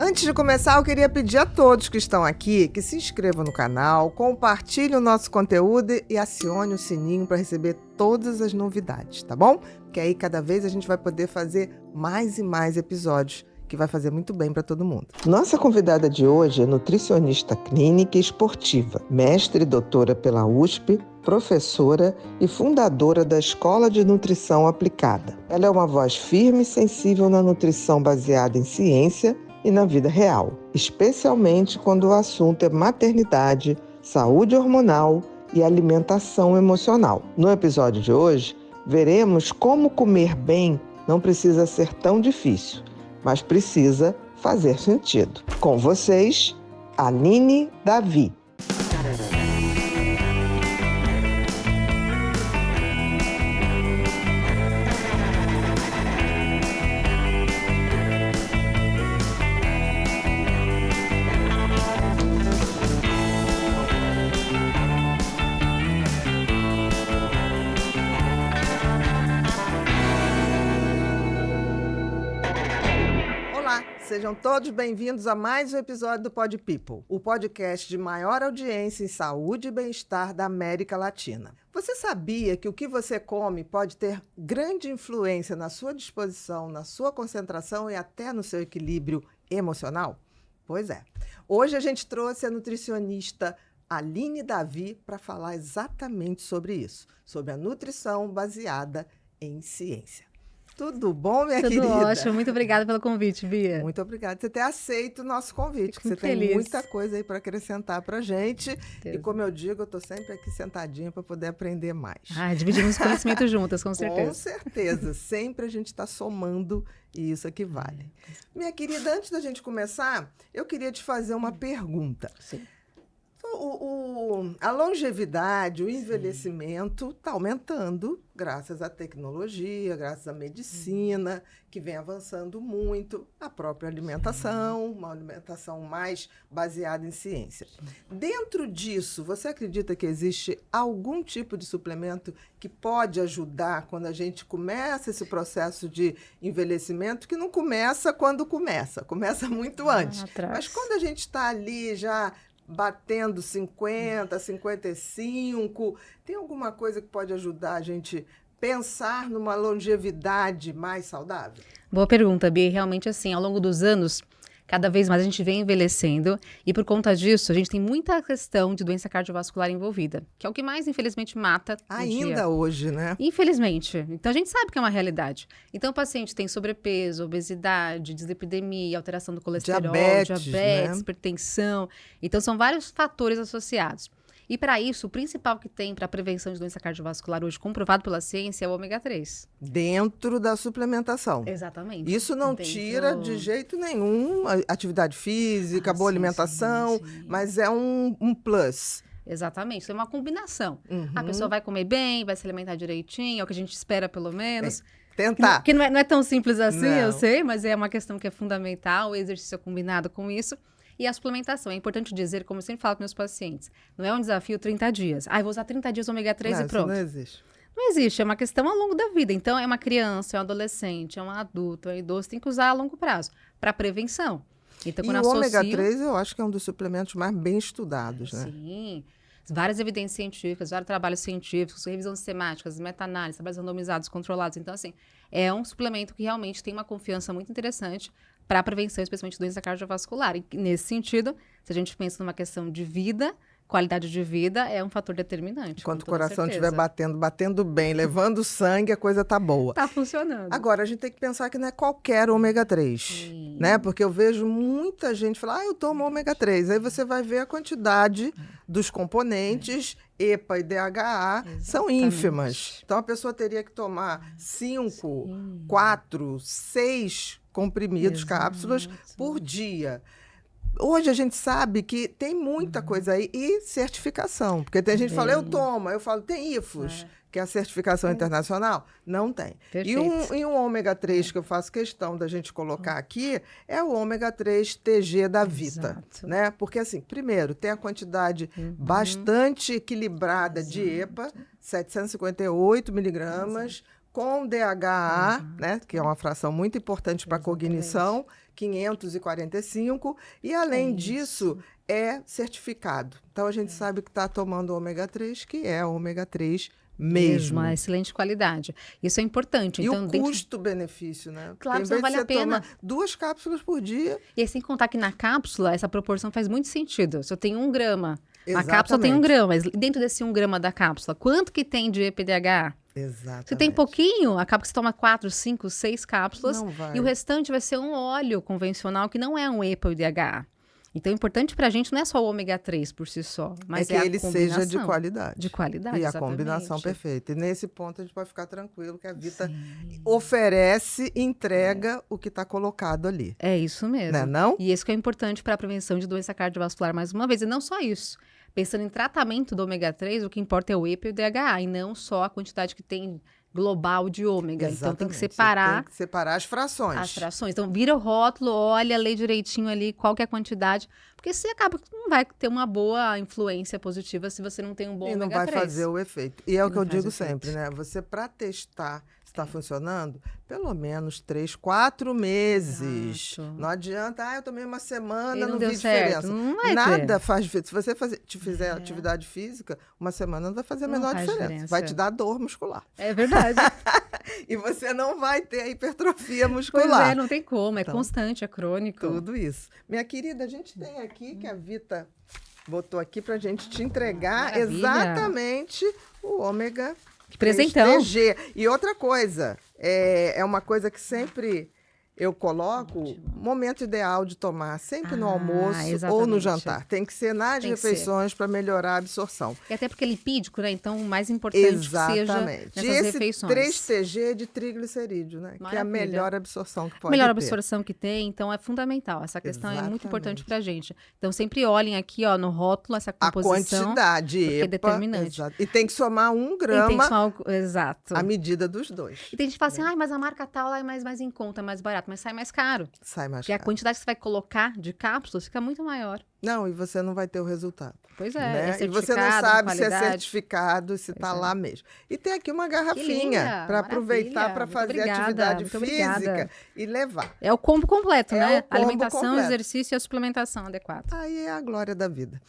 Antes de começar, eu queria pedir a todos que estão aqui que se inscrevam no canal, compartilhem o nosso conteúdo e acione o sininho para receber todas as novidades, tá bom? Porque aí cada vez a gente vai poder fazer mais e mais episódios, que vai fazer muito bem para todo mundo. Nossa convidada de hoje é nutricionista clínica e esportiva, mestre e doutora pela USP, professora e fundadora da Escola de Nutrição Aplicada. Ela é uma voz firme e sensível na nutrição baseada em ciência e na vida real, especialmente quando o assunto é maternidade, saúde hormonal e alimentação emocional. No episódio de hoje, veremos como comer bem não precisa ser tão difícil, mas precisa fazer sentido. Com vocês, Aline Davi. Sejam todos bem-vindos a mais um episódio do Pod People, o podcast de maior audiência em saúde e bem-estar da América Latina. Você sabia que o que você come pode ter grande influência na sua disposição, na sua concentração e até no seu equilíbrio emocional? Pois é. Hoje a gente trouxe a nutricionista Aline Davi para falar exatamente sobre isso, sobre a nutrição baseada em ciência. Tudo bom, minha querida? Tudo ótimo. Muito obrigada pelo convite, Bia. Muito obrigada por você ter aceito o nosso convite, porque você feliz. Tem muita coisa aí para acrescentar para a gente. E como eu digo, eu estou sempre aqui sentadinha para poder aprender mais. Dividimos conhecimento juntas, com certeza. Com certeza. Sempre a gente está somando e isso aqui vale. Minha querida, antes da gente começar, eu queria te fazer uma pergunta. Sim. A longevidade, o envelhecimento está aumentando graças à tecnologia, graças à medicina, que vem avançando muito, a própria alimentação, uma alimentação mais baseada em ciência. Dentro disso, você acredita que existe algum tipo de suplemento que pode ajudar quando a gente começa esse processo de envelhecimento, que não começa quando começa muito antes. Mas quando a gente está ali já batendo 50, 55, tem alguma coisa que pode ajudar a gente pensar numa longevidade mais saudável? Boa pergunta, Bia. Realmente, assim, ao longo dos anos, cada vez mais a gente vem envelhecendo e, por conta disso, a gente tem muita questão de doença cardiovascular envolvida, que é o que mais, infelizmente, mata ainda dia. Hoje, né? Infelizmente. Então, a gente sabe que é uma realidade. Então, o paciente tem sobrepeso, obesidade, dislipidemia, alteração do colesterol, diabetes, né? Hipertensão. Então, são vários fatores associados. E, para isso, o principal que tem para a prevenção de doença cardiovascular hoje, comprovado pela ciência, é o ômega 3. Dentro da suplementação. Exatamente. Isso não tira de jeito nenhum a atividade física, boa alimentação, sim. Mas é um plus. Exatamente, é uma combinação. A pessoa vai comer bem, vai se alimentar direitinho, é o que a gente espera pelo menos. Tentar. Que não é tão simples assim, não. Eu sei, mas é uma questão que é fundamental, o exercício é combinado com isso. E a suplementação, é importante dizer, como eu sempre falo para meus pacientes, não é um desafio 30 dias. Eu vou usar 30 dias ômega 3 e pronto. Isso não existe. Não existe, é uma questão ao longo da vida. Então, é uma criança, é um adolescente, é um adulto, é um idoso, tem que usar a longo prazo, para prevenção. Então, quando o ômega 3, eu acho que é um dos suplementos mais bem estudados, né? Sim. Várias evidências científicas, vários trabalhos científicos, revisões sistemáticas, meta-análises, trabalhos randomizados, controlados. Então, assim, é um suplemento que realmente tem uma confiança muito interessante para a prevenção, especialmente de doença cardiovascular. E, nesse sentido, se a gente pensa numa questão de vida, qualidade de vida é um fator determinante. Enquanto o coração estiver batendo bem, levando sangue, a coisa tá boa. Tá funcionando. Agora, a gente tem que pensar que não é qualquer ômega 3, né? Porque eu vejo muita gente falar, eu tomo ômega 3. Aí você vai ver a quantidade dos componentes, EPA e DHA, são ínfimas. Então, a pessoa teria que tomar 5, 4, 6 comprimidos, cápsulas por dia. Hoje a gente sabe que tem muita coisa aí e certificação. Porque tem gente que fala, eu tomo. Eu falo, tem IFOS, que é a certificação internacional? Não tem. E um ômega 3 que eu faço questão da gente colocar aqui é o ômega 3 TG da Vita. Né? Porque, assim, primeiro, tem a quantidade bastante equilibrada de EPA, 758 miligramas, com DHA, né, que é uma fração muito importante para a cognição, 545, e além disso, é certificado. Então, a gente sabe que está tomando ômega 3, que é ômega 3 mesmo. Uma excelente qualidade. Isso é importante. E então, o custo-benefício, né? Claro, porque em não vez vale de a você pena. tomar 2 cápsulas por dia... E aí, sem contar que na cápsula, essa proporção faz muito sentido. Se eu tenho 1 grama, a Exatamente. cápsula tem 1 grama, mas dentro desse 1 grama da cápsula, quanto que tem de EPDHA? Exatamente. Se tem pouquinho, acaba que você toma 4, 5, 6 cápsulas Não vai. e o restante vai ser um óleo convencional que não é um EPA ou DHA. Então, o importante pra gente não é só o ômega 3 por si só, mas é que ele seja de qualidade. De qualidade, E a exatamente. combinação perfeita. E nesse ponto a gente pode ficar tranquilo que a Vita oferece, entrega o que está colocado ali. É isso mesmo. Não é não? E isso que é importante para a prevenção de doença cardiovascular, mais uma vez. E não só isso. Pensando em tratamento do ômega 3, o que importa é o EPA e o DHA, e não só a quantidade que tem global de ômega. Exatamente. Então tem que Você separar tem que separar as frações. as frações. Então vira o rótulo, olha, lê direitinho ali qual que é a quantidade, porque você acaba que não vai ter uma boa influência positiva se você não tem um bom E não ômega vai 3. fazer o efeito. E é o que eu Não faz digo efeito. sempre, né? Você, para testar se está funcionando, pelo menos 3, 4 meses. Exato. Não adianta, eu tomei uma semana, E não não deu vi certo. diferença. Não vai Nada ter. faz diferença. Se você fizer atividade física, uma semana não vai fazer a Não menor faz diferença. diferença. Vai te dar dor muscular. É verdade. E você não vai ter a hipertrofia Pois muscular. é, não tem como. É Então, constante, é crônico. Tudo isso. Minha querida, a gente tem aqui que a Vita botou aqui pra gente te entregar Maravilha. exatamente o ômega Que presentão. 3TG. E outra coisa, é uma coisa que sempre eu coloco, momento ideal de tomar, sempre no almoço ou no exatamente. jantar. Tem que ser nas Tem que ser. refeições para melhorar a absorção. E até porque é lipídico, né? Então, o mais importante que seja Exatamente. nessas E esse refeições. 3TG é de triglicerídeo, né? Que é a Maravilha. melhor absorção que pode Melhor ter. absorção que tem, então é fundamental. Essa questão é muito Exatamente. importante pra gente. Então, sempre olhem aqui, ó, no rótulo, essa A composição. quantidade, porque é EPA, determinante. exato. E tem que somar 1 E tem que grama somar exato. à medida dos dois. E tem gente que fala assim, ai, mas a marca tal é mais em conta, é mais barato, mas sai mais caro. Sai mais Porque a caro. quantidade que você vai colocar de cápsulas fica muito maior. Não, e você não vai ter o resultado. Pois é, né? é E você não certificado, sabe se é qualidade. certificado, se está Pois é. lá mesmo. E tem aqui uma Que garrafinha linda, para aproveitar maravilha. para Muito fazer obrigada, atividade muito física obrigada. e levar. É o combo completo, É né? o combo Alimentação, completo. exercício e a suplementação adequada. Aí é a glória da vida.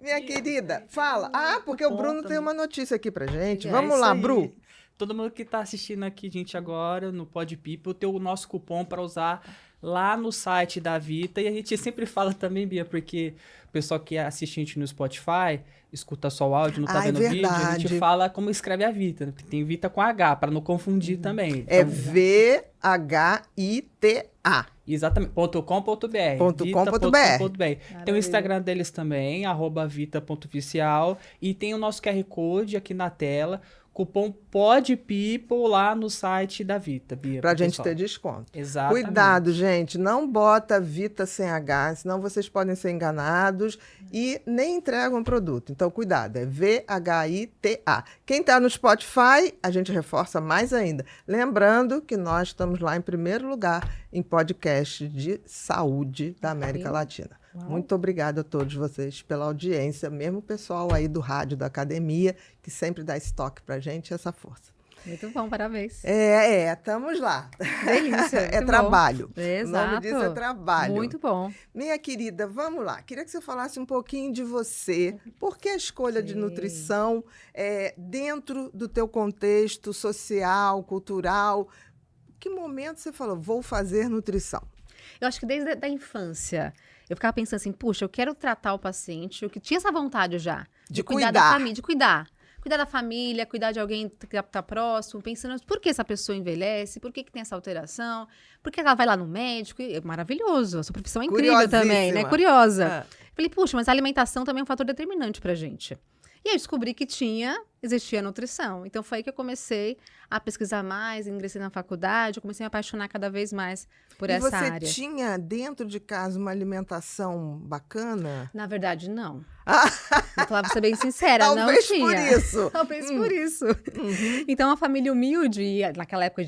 Minha querida, fala. Ah, porque o Bruno tem uma notícia aqui pra gente. É Vamos isso lá, aí. Bru. Todo mundo que tá assistindo aqui, gente, agora no Pod People, tem o nosso cupom para usar lá no site da Vita. E a gente sempre fala também, Bia, porque o pessoal que assiste a gente no Spotify, escuta só o áudio, não tá Ah, é vendo o vídeo, a verdade. gente fala como escreve a Vita, né? Porque tem Vita com H, para não confundir também. É Então, VHITA. exatamente, .com.br. .com.br. Tem o Instagram deles também, @vita.oficial. E tem o nosso QR Code aqui na tela. Cupom PODPeople lá no site da Vita, Bia. Pra pro gente pessoal. ter desconto. Exatamente. Cuidado, gente. Não bota Vita sem H, senão vocês podem ser enganados e nem entregam o produto. Então, cuidado. É VHITA. Quem está no Spotify, a gente reforça mais ainda. Lembrando que nós estamos lá em primeiro lugar em podcast de saúde da América Latina. Muito obrigada a todos vocês pela audiência, mesmo o pessoal aí do rádio, da academia, que sempre dá estoque pra gente, essa força. Muito bom, parabéns. Estamos lá. Delícia. É muito trabalho. bom. Exato. O nome disso é trabalho. Muito bom. Minha querida, vamos lá. Queria que você falasse um pouquinho de você. Por que a escolha de nutrição dentro do teu contexto social, cultural? Que momento você falou, vou fazer nutrição? Eu acho que desde a infância, eu ficava pensando assim, puxa, eu quero tratar o paciente, eu que tinha essa vontade já. De cuidar cuidar. da família, de cuidar. Cuidar da família, cuidar de alguém que está próximo, pensando por que essa pessoa envelhece, por que tem essa alteração, por que ela vai lá no médico. E é maravilhoso, a sua profissão é incrível também, né? Curiosíssima. Curiosa. Falei, puxa, mas a alimentação também é um fator determinante pra gente. E aí eu descobri que existia nutrição. Então foi aí que eu comecei a pesquisar mais, ingressei na faculdade, eu comecei a me apaixonar cada vez mais por essa área. E você tinha dentro de casa uma alimentação bacana? Na verdade, não. Vou falar pra ser bem sincera, Talvez não tinha. por isso. Talvez por isso. Então, uma família humilde, e naquela época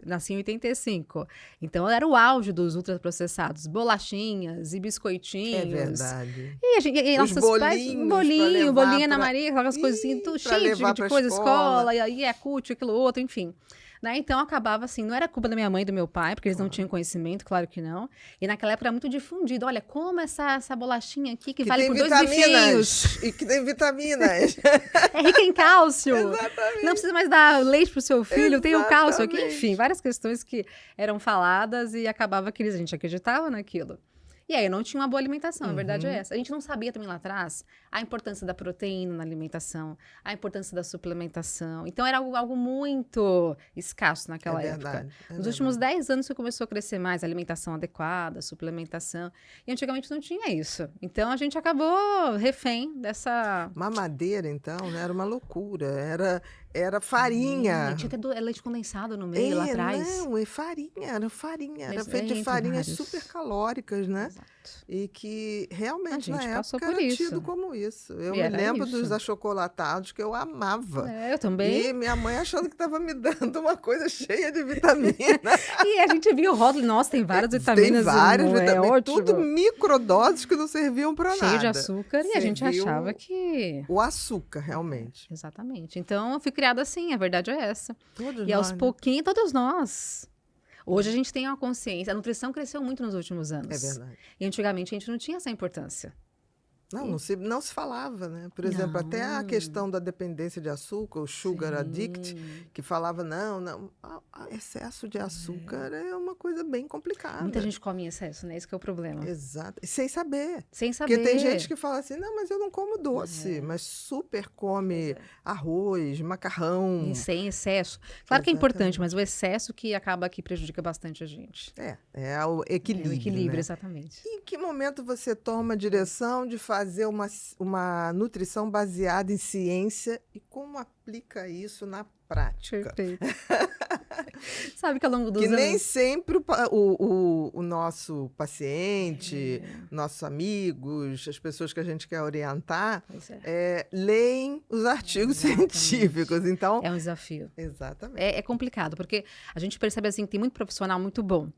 nasci em 85. Então, era o auge dos ultraprocessados. Bolachinhas e biscoitinhos. É verdade. E, e Os nossos pais, bolinhos pra levar bolinha na pra- Maria, aquelas coisinhas, tudo pra cheio levar de pra coisa, escola. escola, e aí é CUT, aquilo outro, enfim. Né? Então, acabava assim, não era culpa da minha mãe e do meu pai, porque eles não tinham conhecimento, claro que não. E naquela época era muito difundido. Olha, como essa bolachinha aqui, que vale tem por 2 bifinhos. vitaminas. E que tem vitaminas. É rica em cálcio. Exatamente. Não precisa mais dar leite pro seu filho, tem o cálcio aqui. Exatamente. Enfim, várias questões que eram faladas e acabava que a gente acreditava naquilo. E aí, não tinha uma boa alimentação, a verdade é essa. A gente não sabia também lá atrás a importância da proteína na alimentação, a importância da suplementação. Então, era algo muito escasso naquela época. Nos últimos 10 anos que começou a crescer mais a alimentação adequada, a suplementação. E antigamente não tinha isso. Então, a gente acabou refém dessa... Mamadeira, então, né? Era uma loucura. Era farinha. Tinha até leite condensado no meio, lá atrás. Não, é farinha. Era Mas feito de entre farinhas vários. super calóricas, né? Exato. E que realmente A na gente passou época por era isso. tido como isso. Eu E me era lembro isso. dos achocolatados que eu amava. Eu também. E minha mãe achando que estava me dando uma coisa cheia de vitamina. E a gente viu o rótulo, nossa, tem várias vitaminas. Tem várias é vitaminas, ótimo. tudo microdoses que não serviam para nada. Cheio de açúcar, e a gente Serviu achava que... o açúcar, realmente. Exatamente. Então, eu fui criada assim, a verdade é essa. Todos E aos nós, né? pouquinhos, todos nós. Hoje a gente tem uma consciência. A nutrição cresceu muito nos últimos anos. É verdade. E antigamente a gente não tinha essa importância. Não se falava, né? Por exemplo, até a questão da dependência de açúcar, o sugar addict, que falava, não, excesso de açúcar é uma coisa bem complicada. Muita gente come em excesso, né? Esse que é o problema. Exato. E sem saber. Sem saber. Porque tem gente que fala assim, não, mas eu não como doce, mas super come arroz, macarrão. E sem excesso. Claro que é importante, Exatamente. mas o excesso que acaba que prejudica bastante a gente. É o equilíbrio, É o equilíbrio, né? exatamente. E em que momento você toma a direção de fazer uma nutrição baseada em ciência e como aplica isso na prática? Perfeito. Sabe que ao longo dos Que anos... nem sempre o nosso paciente, nossos amigos, as pessoas que a gente quer orientar, Pois é. leem os artigos Exatamente. científicos. Então, É um desafio. exatamente. É complicado, porque a gente percebe assim que tem muito profissional muito bom.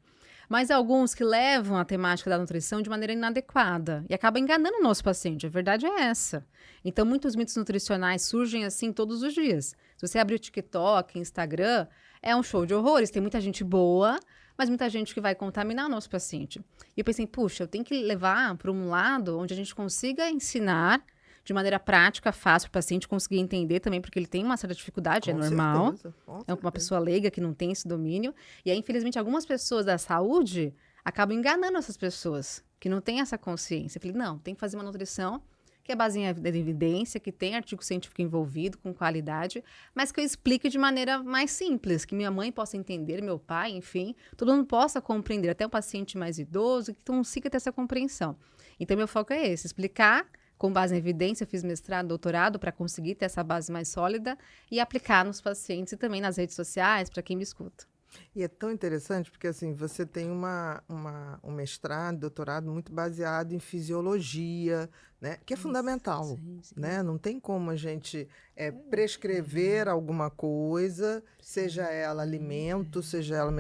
Mas alguns que levam a temática da nutrição de maneira inadequada e acabam enganando o nosso paciente. A verdade é essa. Então, muitos mitos nutricionais surgem assim todos os dias. Se você abrir o TikTok, Instagram, é um show de horrores. Tem muita gente boa, mas muita gente que vai contaminar o nosso paciente. E eu pensei, puxa, eu tenho que levar para um lado onde a gente consiga ensinar de maneira prática, fácil, para o paciente conseguir entender também, porque ele tem uma certa dificuldade, é Com normal. certeza, com É uma certeza. pessoa leiga que não tem esse domínio. E aí, infelizmente, algumas pessoas da saúde acabam enganando essas pessoas que não têm essa consciência. Eu falei, não, tem que fazer uma nutrição que é baseada em evidência, que tem artigo científico envolvido, com qualidade, mas que eu explique de maneira mais simples, que minha mãe possa entender, meu pai, enfim, todo mundo possa compreender, até o paciente mais idoso, que consiga ter essa compreensão. Então, meu foco é esse, explicar com base em evidência, eu fiz mestrado, doutorado para conseguir ter essa base mais sólida e aplicar nos pacientes e também nas redes sociais, para quem me escuta. E é tão interessante porque assim, você tem um mestrado, doutorado muito baseado em fisiologia, né? Que é fundamental. Sim. Né? Não tem como a gente prescrever alguma coisa, seja ela alimento, seja ela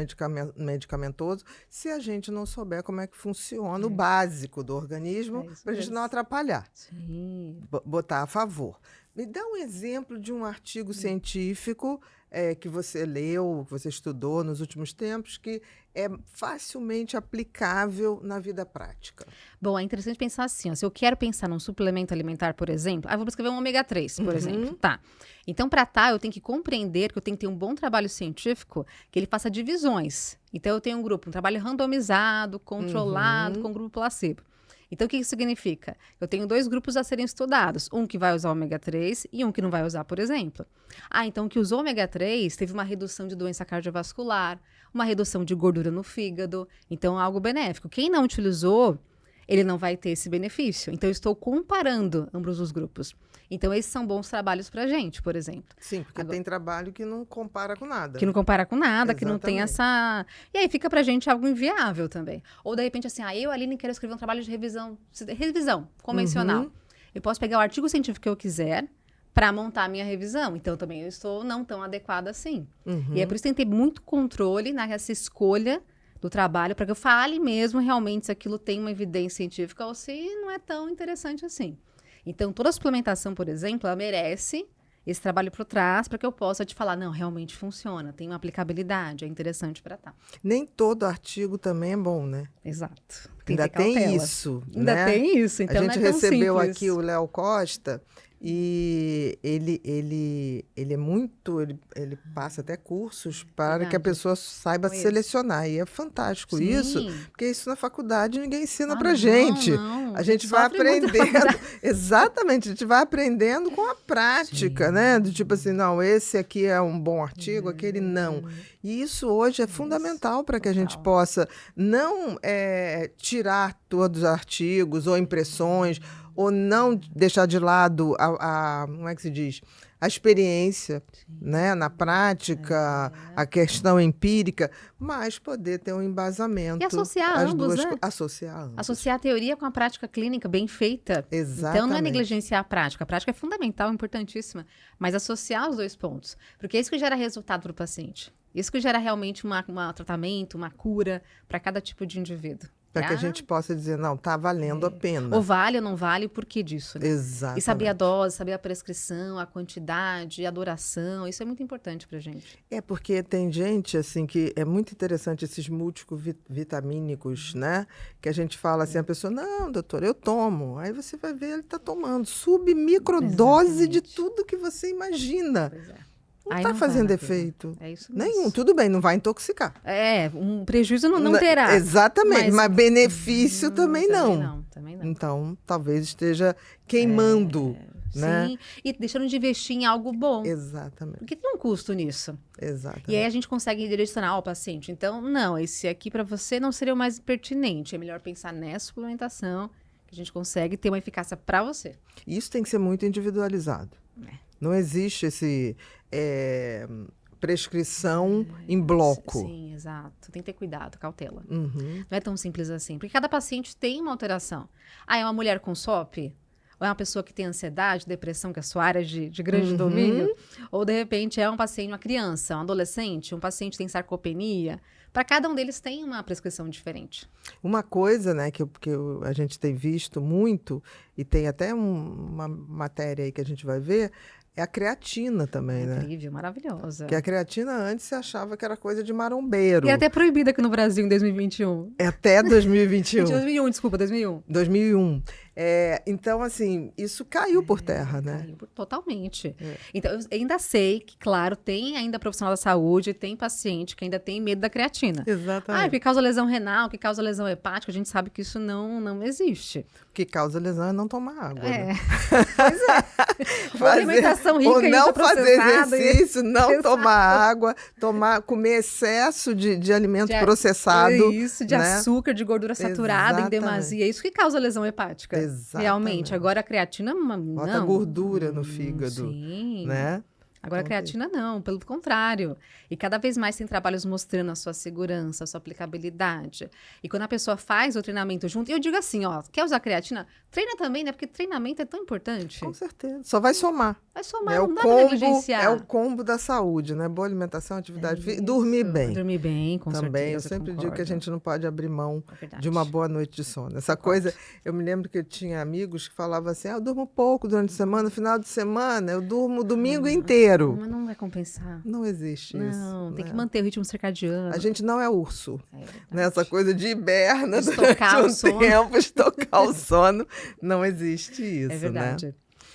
medicamentoso, se a gente não souber como é que funciona o básico do organismo, É isso para a gente mesmo. não atrapalhar, Sim. botar a favor. Me dá um exemplo de um artigo científico que você leu, que você estudou nos últimos tempos, que é facilmente aplicável na vida prática. Bom, é interessante pensar assim, ó, se eu quero pensar num suplemento alimentar, por exemplo, eu vou prescrever um ômega 3, por exemplo. Tá. Então, para eu tenho que compreender que eu tenho que ter um bom trabalho científico, que ele faça divisões. Então, eu tenho um trabalho randomizado, controlado, com grupo placebo. Então, o que isso significa? Eu tenho 2 grupos a serem estudados. Um que vai usar ômega 3 e um que não vai usar, por exemplo. Então, o que usou ômega 3 teve uma redução de doença cardiovascular, uma redução de gordura no fígado. Então, algo benéfico. Quem não utilizou, ele não vai ter esse benefício. Então, eu estou comparando ambos os grupos. Então, esses são bons trabalhos para a gente, por exemplo. Sim, porque Agora- tem trabalho que não compara com nada. Que não compara com nada, que não tem Exatamente. essa... E aí fica pra gente algo inviável também. Ou, de repente, assim, eu, Aline, quero escrever um trabalho de revisão convencional. Eu posso pegar o artigo científico que eu quiser para montar a minha revisão. Então, também eu estou não tão adequada assim. E é por isso que tem que ter muito controle nessa escolha do trabalho, para que eu fale mesmo realmente se aquilo tem uma evidência científica ou se não é tão interessante assim. Então, toda suplementação, por exemplo, ela merece esse trabalho por trás para que eu possa te falar, não, realmente funciona, tem uma aplicabilidade, é interessante para tal. Nem todo artigo também é bom, né? Exato. Ainda tem isso, Ainda né? tem isso, então a gente não é tão recebeu simples. aqui o Léo Costa e ele é muito, ele passa até cursos para que a Verdade. pessoa saiba Conheço. selecionar. E é fantástico Sim. isso, porque isso na faculdade ninguém ensina pra não, gente. não. A gente vai sofre muito na aprendendo. faculdade. Exatamente, a gente vai aprendendo com a prática, né? Do tipo assim, não, esse aqui é um bom artigo, aquele não. E isso hoje é fundamental para que a gente total. possa não tirar todos os artigos ou impressões, ou não deixar de lado como é que se diz? A experiência, né? Na prática, a questão empírica, mas poder ter um embasamento. E associar as ambos, duas, né? Associar ambos. Associar a teoria com a prática clínica bem feita. Exatamente. Então, não é negligenciar a prática. A prática é fundamental, importantíssima. Mas associar os dois pontos. Porque é isso que gera resultado para o paciente. Isso que gera realmente um tratamento, uma cura para cada tipo de indivíduo. Para que a gente possa dizer, não, está valendo a pena. Ou vale ou não vale, o porquê disso, né? Exatamente. E saber a dose, saber a prescrição, a quantidade, a duração, isso é muito importante pra gente. É porque tem gente, assim, que é muito interessante esses multivitamínicos, né? Que a gente fala assim, a pessoa, não, doutor, eu tomo. Aí você vai ver, ele está tomando submicrodose de tudo que você imagina. Pois é. Não Aí está não vale fazendo a pena. efeito. É isso mesmo. Nenhum. Tudo bem, não vai intoxicar. Um prejuízo não terá. Exatamente, mas benefício também não. Também não. Então, talvez esteja queimando, né? Sim, e deixando de investir em algo bom. Exatamente, Porque tem um custo nisso. exatamente. E aí a gente consegue direcionar ao paciente. Então, não, esse aqui para você não seria o mais pertinente. É melhor pensar nessa suplementação, que a gente consegue ter uma eficácia para você. Isso tem que ser muito individualizado. Não existe esse prescrição em bloco. Sim, exato. Tem que ter cuidado, cautela. Uhum. Não é tão simples assim. Porque cada paciente tem uma alteração. É uma mulher com SOP? Ou é uma pessoa que tem ansiedade, depressão, que é a sua área de grande domínio? Ou, de repente, é um paciente, uma criança, um adolescente, um paciente que tem sarcopenia? Para cada um deles tem uma prescrição diferente. Uma coisa, né, que a gente tem visto muito, e tem até uma matéria aí que a gente vai ver, é a creatina também, né? Incrível, maravilhosa. Que a creatina antes se achava que era coisa de marombeiro. E é até proibida aqui no Brasil em 2021. É até 2021. 2001, desculpa, 2001. 2001. Então, assim, isso caiu por terra, né? Caiu totalmente. Então, eu ainda sei que, claro, tem ainda profissional da saúde, tem paciente que ainda tem medo da creatina. Exatamente. Porque causa lesão renal, que causa lesão hepática, a gente sabe que isso não existe. O que causa lesão é não tomar água. Né? Pois é. Uma alimentação rica ou em não fazer ultraprocessado exercício, não Exato. tomar água, comer excesso de alimento processado. Isso, de né? açúcar, de gordura saturada em Exatamente. demasia. Isso que causa lesão hepática. Exatamente. Realmente. Agora a creatina, Bota não. gordura no fígado, Sim. né? Agora, a creatina não, pelo contrário. E cada vez mais tem trabalhos mostrando a sua segurança, a sua aplicabilidade. E quando a pessoa faz o treinamento junto, eu digo assim, ó, quer usar creatina? Treina também, né? Porque treinamento é tão importante. Com certeza. Só vai somar. Vai somar, É não o dá pra combo, negligenciar. é o combo da saúde, né? Boa alimentação, atividade física, dormir Isso. bem. Dormir bem, com Também, eu certeza. sempre digo que a concordo. gente não pode abrir mão É verdade. de uma boa noite de sono. Essa coisa, eu me lembro que eu tinha amigos que falavam assim, eu durmo pouco durante a semana, no final de semana eu durmo o domingo inteiro. Mas não vai compensar. Não existe isso. Não, tem né? que manter o ritmo circadiano. A gente não é urso. É verdade. Nessa coisa de hiberna Estocar durante o um sono. tempo, estocar o sono, não existe isso, É verdade. né?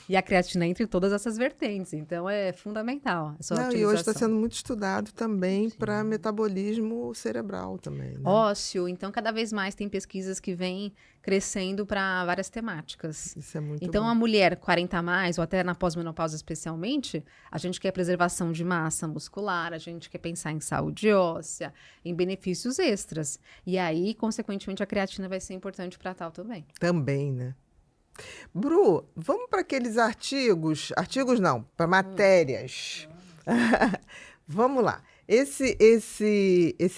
E a creatina entra em todas essas vertentes, então é fundamental. A sua Não, e hoje está utilização. sendo muito estudado também para metabolismo cerebral também, né? Ósseo, então cada vez mais tem pesquisas que vêm crescendo para várias temáticas. Isso é muito Então, bom. a mulher 40 a mais, ou até na pós-menopausa especialmente, a gente quer preservação de massa muscular, a gente quer pensar em saúde óssea, em benefícios extras. E aí, consequentemente, a creatina vai ser importante para tal também. Também, né? Bru, vamos para aqueles artigos não, para matérias. Vamos lá. Esse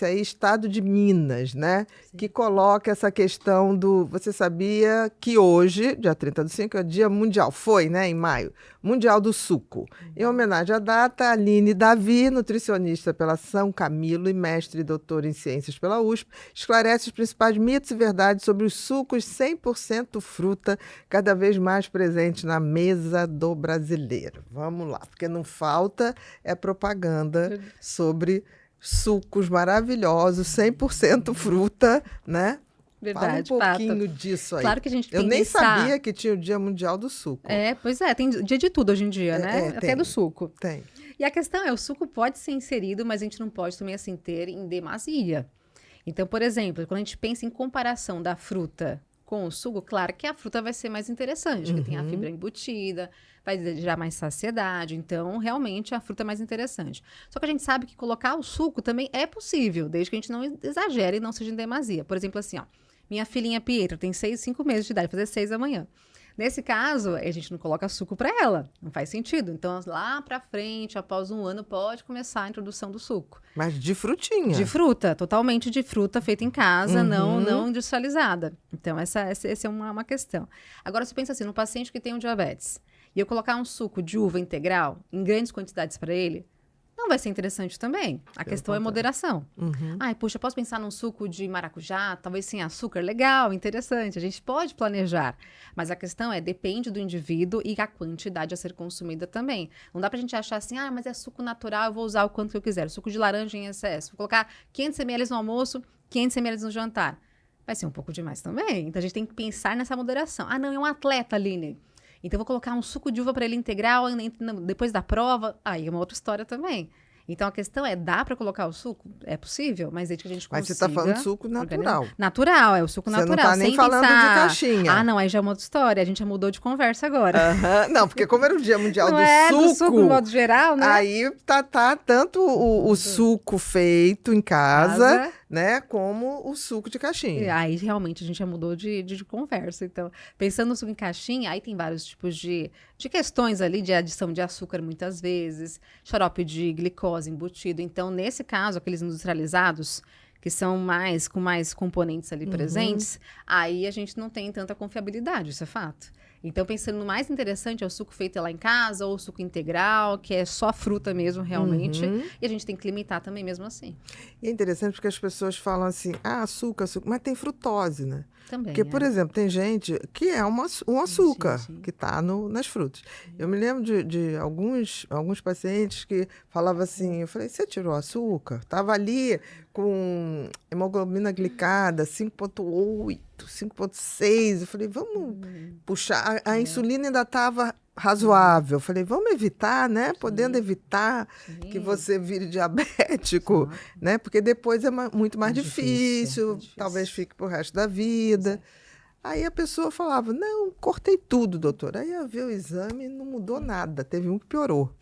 aí, Estado de Minas, né? Sim. Que coloca essa questão do... Você sabia que hoje, dia 30/5, é dia mundial, foi, né, em maio, Mundial do Suco. Em homenagem à data, Aline Davi, nutricionista pela São Camilo e mestre e doutora em ciências pela USP, esclarece os principais mitos e verdades sobre os sucos 100% fruta, cada vez mais presentes na mesa do brasileiro. Vamos lá, porque não falta propaganda sobre sucos maravilhosos, 100% fruta, né? Verdade, Fala um pouquinho Pato. disso aí. Claro que a gente tem Eu que nem pensar... sabia que tinha o Dia Mundial do Suco. Pois é, tem dia de tudo hoje em dia, né? Até tem. do suco. Tem. E a questão é, o suco pode ser inserido, mas a gente não pode também, assim, ter em demasia. Então, por exemplo, quando a gente pensa em comparação da fruta com o suco, claro que a fruta vai ser mais interessante, porque tem a fibra embutida, vai gerar mais saciedade, então, realmente, a fruta é mais interessante. Só que a gente sabe que colocar o suco também é possível, desde que a gente não exagere e não seja em demasia. Por exemplo, assim, ó, minha filhinha Pietra tem 5 meses de idade, vai fazer 6 amanhã. Nesse caso, a gente não coloca suco para ela, não faz sentido. Então, lá para frente, após 1 ano, pode começar a introdução do suco. Mas de frutinha. De fruta, totalmente de fruta, feita em casa, não industrializada. Então, essa é uma questão. Agora, você pensa assim, no paciente que tem um diabetes, e eu colocar um suco de uva integral, em grandes quantidades para ele, não vai ser interessante também. A questão é moderação. Ai, puxa, posso pensar num suco de maracujá, talvez sem açúcar? Legal, interessante. A gente pode planejar. Mas a questão depende do indivíduo e a quantidade a ser consumida também. Não dá pra gente achar assim, mas é suco natural, eu vou usar o quanto que eu quiser. Suco de laranja em excesso. Vou colocar 500 ml no almoço, 500 ml no jantar. Vai ser um pouco demais também. Então a gente tem que pensar nessa moderação. Não, é um atleta, Aline. Então, eu vou colocar um suco de uva para ele integral depois da prova. Aí é uma outra história também. Então, a questão dá para colocar o suco? É possível, mas desde que a gente consiga... Mas você está falando de suco natural. Natural, é o suco natural. Você não está nem falando de caixinha. Não, aí já é uma outra história. A gente já mudou de conversa agora. Não, porque como era o Dia Mundial do suco, no modo geral, né? Aí tá tanto o suco feito em casa, né, como o suco de caixinha. Aí, realmente, a gente já mudou de conversa. Então, pensando no suco em caixinha, aí tem vários tipos de questões ali, de adição de açúcar, muitas vezes, xarope de glicose embutido. Então, nesse caso, aqueles industrializados, que são com mais componentes ali presentes, aí a gente não tem tanta confiabilidade, isso é fato. Então, pensando no mais interessante, é o suco feito lá em casa, ou o suco integral, que é só fruta mesmo, realmente. E a gente tem que limitar também mesmo assim. E é interessante porque as pessoas falam assim, açúcar, mas tem frutose, né? Também, porque, por exemplo, tem gente que é um açúcar que está nas frutas. Eu me lembro de alguns pacientes que falavam assim, eu falei, você tirou açúcar? Estava ali com hemoglobina glicada, 5,8, 5,6. Eu falei, vamos puxar. A insulina ainda estava razoável. Eu falei, vamos evitar, né? Podendo evitar que você vire diabético, né? Porque depois é muito mais difícil, talvez fique pro resto da vida. Aí a pessoa falava, não, cortei tudo, doutor. Aí eu vi o exame e não mudou nada, teve um que piorou.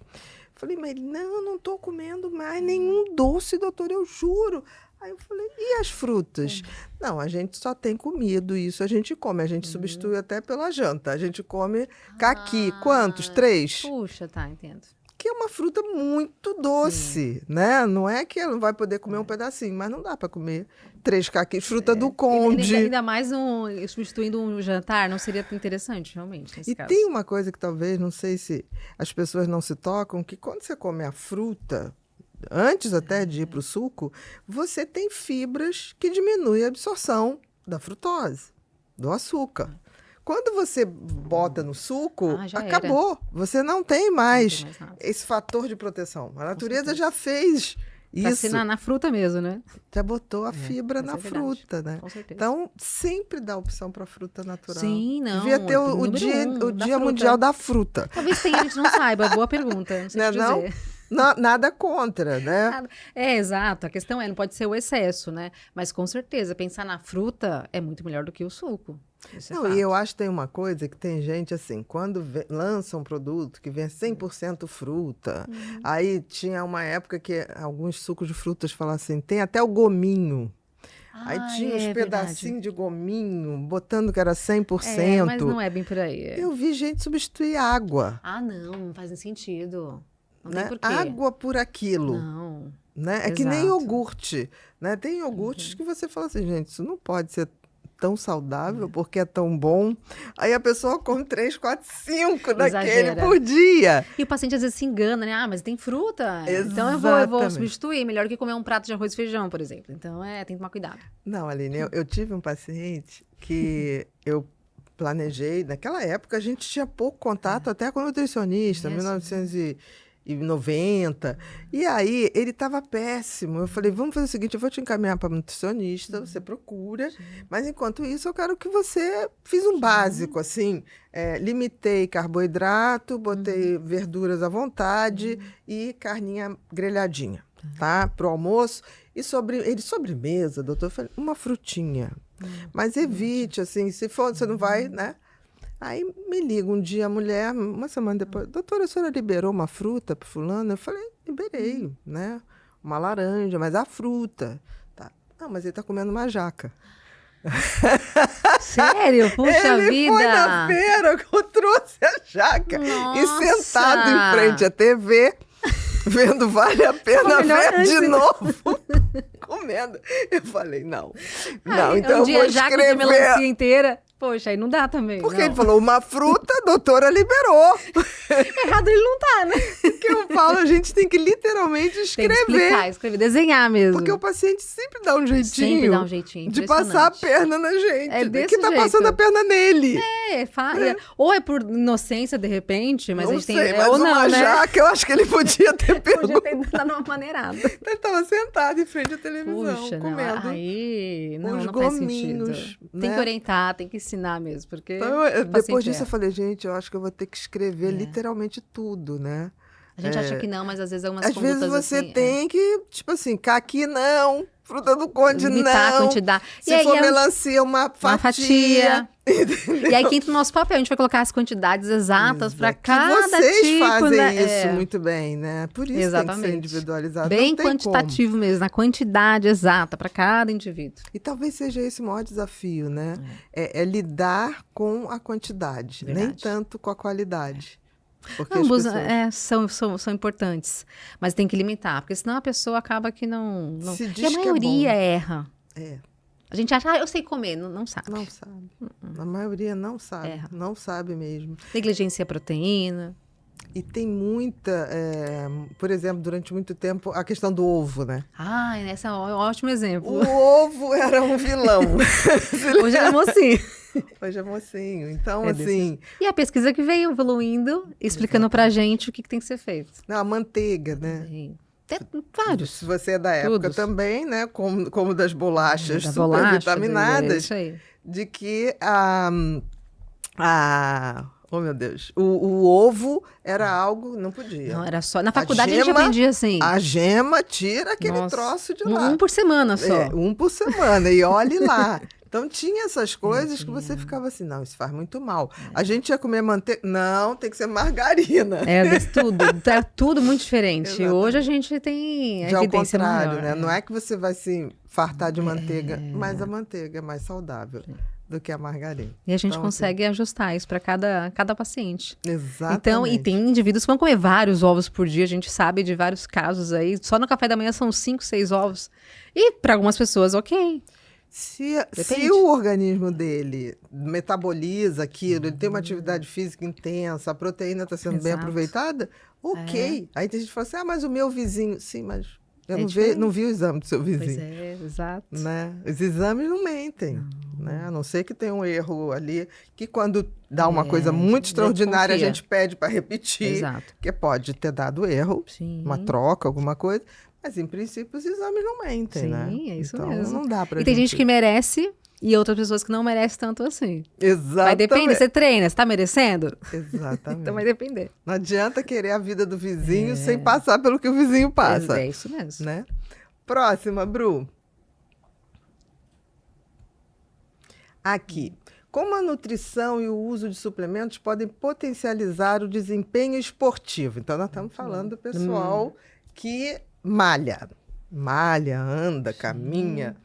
Falei, mas não estou comendo mais nenhum doce, doutor, eu juro. Aí eu falei, e as frutas? Não, a gente só tem comido isso, a gente come. A gente substitui até pela janta. A gente come caqui. Quantos? 3? Puxa, tá, entendo. Que é uma fruta muito doce, né? Não é que ela não vai poder comer um pedacinho, mas não dá para comer 3 caquis. Fruta do conde. Ainda mais substituindo um jantar, não seria interessante, realmente, nesse caso. Tem uma coisa que talvez, não sei se as pessoas não se tocam, que quando você come a fruta, antes até de ir para o suco, você tem fibras que diminuem a absorção da frutose, do açúcar. Quando você bota no suco, acabou. Você não tem mais esse fator de proteção. A natureza já fez isso. Pra ser na fruta mesmo, né? Já botou a fibra na fruta, né? Com certeza. Então, sempre dá opção para fruta natural. Sim, não. Devia ter o Dia Mundial da Fruta. Talvez tenha, a gente não saiba. Boa pergunta. Não sei dizer. Nada contra, né? Exato. A questão não pode ser o excesso, né? Mas com certeza, pensar na fruta é muito melhor do que o suco. E eu acho que tem uma coisa que tem gente assim, quando lança um produto que vem 100% fruta, aí tinha uma época que alguns sucos de frutas falavam assim, tem até o gominho. Aí tinha uns pedacinhos de gominho, botando que era 100%. Mas não é bem por aí. Eu vi gente substituir água. Não faz sentido. Não tem né? porquê. Água por aquilo. Não. né? É que nem Exato. iogurte, né? Tem iogurtes que você fala assim, gente, isso não pode ser tão saudável porque é tão bom. Aí a pessoa come 3, 4, 5 daquele Exagera. por dia. E o paciente às vezes se engana, né? Ah, mas tem fruta. Então eu vou Exatamente. substituir. Melhor que comer um prato de arroz e feijão, por exemplo. Então tem que tomar cuidado. Não, Aline, eu tive um paciente que eu planejei, naquela época a gente tinha pouco contato até com o nutricionista, Isso. 1990. E aí ele estava péssimo. Eu falei, vamos fazer o seguinte, eu vou te encaminhar para nutricionista, você procura, mas enquanto isso eu quero que você fiz um básico, assim, limitei carboidrato, botei verduras à vontade e carninha grelhadinha, tá? Pro almoço. E sobremesa, doutor, eu falei, uma frutinha. Mas evite, assim, se for, você não vai, né? Aí me liga um dia a mulher, uma semana depois, doutora, a senhora liberou uma fruta para fulano? Eu falei, liberei, né? Uma laranja, mas a fruta. Tá. Não, mas ele tá comendo uma jaca. Sério? Puxa Ele vida! foi na feira, eu trouxe a jaca. E Nossa! sentado em frente à TV, vendo Vale a Pena Ver de novo, comendo. Eu falei, não, Aí, então um eu dia vou jaca de escrever. melancia inteira. Poxa, aí não dá também. Porque não. ele falou, uma fruta, a doutora liberou. Errado ele não tá, né? Porque eu falo, a gente tem que literalmente Tem que escrever. explicar, escrever, desenhar mesmo. Porque o paciente sempre dá um jeitinho, Sempre dá um jeitinho. de passar a impressionante. perna na gente. É desse que tá jeito. passando a perna nele. Ou é por inocência, de repente, mas não a gente sei, tem... mas ou uma não, né? jaca, eu acho que ele podia ter pego. Podia ter dado uma maneirada. Ele estava sentado em frente à televisão, Puxa, não, comendo. aí não, uns não faz gominhos, sentido. né? Tem que orientar, tem que ensinar mesmo, porque Então, o depois paciente disso, eu erra. falei, gente, eu acho que eu vou ter que escrever literalmente tudo, né? A gente acha que não, mas às vezes algumas Às vezes condutas você assim, tem que, tipo assim, caqui não, fruta do conde limitar não. a quantidade. Se E aí for é melancia, uma uma fatia. fatia. E aí que entra o nosso papel, a gente vai colocar as quantidades exatas para Exato. cada Que vocês tipo, fazem né? isso É. muito bem, né? Por isso tem que ser Exatamente. individualizado. Bem não tem quantitativo mesmo, na quantidade exata para cada indivíduo. E talvez seja esse o maior desafio, né? É lidar com a quantidade, nem Verdade. tanto com a qualidade. Porque as Ambos pessoas são importantes, mas tem que limitar, porque senão a pessoa acaba que não... Se E diz a que é maioria bom. erra. É, A gente acha, eu sei comer, não sabe. não sabe. A maioria não sabe, Erra. não sabe mesmo. Negligencia a proteína. E tem muita, por exemplo, durante muito tempo, a questão do ovo, né? Ah, esse é um ótimo exemplo. O ovo era um vilão. Hoje ele é mocinho. Hoje é mocinho. Então, É desse assim, E a pesquisa que veio evoluindo, explicando pra gente o que tem que ser feito. não, a manteiga, né? Tem vários. Se você é da época Todos. também, né? Como das bolachas Da super bolacha, vitaminadas, isso aí. de que oh meu Deus, o ovo era algo, não podia. Não, era só. Na faculdade a gente gema- aprendia assim. A gema tira aquele Nossa. troço de lá. Um por semana só. Um por semana, e olhe lá. Então tinha essas coisas que você ficava assim, não, isso faz muito mal. A gente ia comer manteiga, não, tem que ser margarina. Tá tudo muito diferente. Exatamente. Hoje a gente tem a Já ao evidência contrário, maior, né? Não é que você vai se fartar de manteiga, mas a manteiga é mais saudável do que a margarina. E a gente Então, consegue ajustar isso para cada paciente. Exatamente. Então, e tem indivíduos que vão comer vários ovos por dia, a gente sabe de vários casos aí. Só no café da manhã são 5, 6 ovos. E para algumas pessoas, ok. Se Depende. o organismo dele metaboliza aquilo, ele tem uma atividade física intensa, a proteína está sendo bem Exato. aproveitada, ok. Aí tem gente que fala assim, mas o meu vizinho... Sim, mas eu É não diferente. vi o exame do seu Pois vizinho. é, exato. Né? Os exames não mentem. Né? A não ser que tenha um erro ali, que quando dá uma coisa muito extraordinária, a confia. gente pede para repetir, Exato. que pode ter dado erro, Sim. uma troca, alguma coisa. Mas, em princípio, os exames não mentem, Sim, né? é isso então, mesmo. não dá pra E tem gente que merece e outras pessoas que não merecem tanto assim. Exatamente. Vai depender, você treina, você tá merecendo? Exatamente. Então vai depender. Não adianta querer a vida do vizinho sem passar pelo que o vizinho passa. É isso mesmo. Né? Próxima, Bru. Aqui. Como a nutrição e o uso de suplementos podem potencializar o desempenho esportivo? Então, nós estamos falando do pessoal que malha, anda, caminha,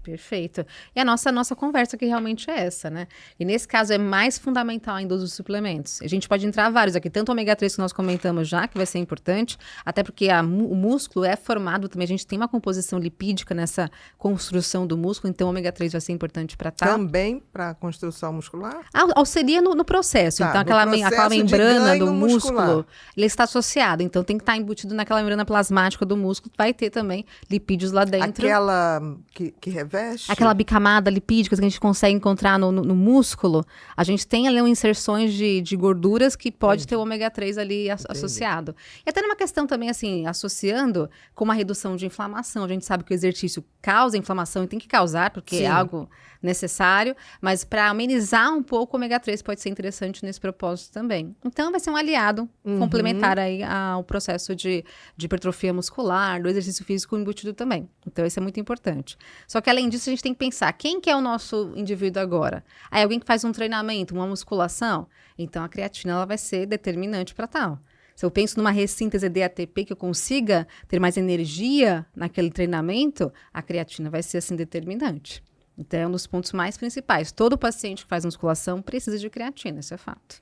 Perfeito. E a nossa conversa que realmente é essa, né? E nesse caso é mais fundamental ainda os suplementos. A gente pode entrar vários aqui, tanto o ômega 3 que nós comentamos já, que vai ser importante, até porque o músculo é formado também, a gente tem uma composição lipídica nessa construção do músculo, então o ômega 3 vai ser importante para Também para construção muscular? Auxilia no processo. Tá, então, no processo aquela de membrana ganho do músculo, muscular. ele está associado. Então, tem que estar embutido naquela membrana plasmática do músculo, vai ter também lipídios lá dentro. Aquela que reveste? Aquela bicamada lipídica que a gente consegue encontrar no músculo, a gente tem ali inserções de gorduras que pode ter o ômega 3 ali associado. E até numa questão também, assim, associando com uma redução de inflamação. A gente sabe que o exercício causa inflamação e tem que causar, porque é algo necessário, mas para amenizar um pouco, o ômega 3 pode ser interessante nesse propósito também. Então, vai ser um aliado complementar aí ao processo de hipertrofia muscular, do exercício físico embutido também. Então, isso é muito importante. Só que, além disso, a gente tem que pensar, quem que é o nosso indivíduo agora? Aí, alguém que faz um treinamento, uma musculação? Então, a creatina ela vai ser determinante para tal. Se eu penso numa ressíntese de ATP que eu consiga ter mais energia naquele treinamento, a creatina vai ser, assim, determinante. Então, é um dos pontos mais principais. Todo paciente que faz musculação precisa de creatina, isso é fato.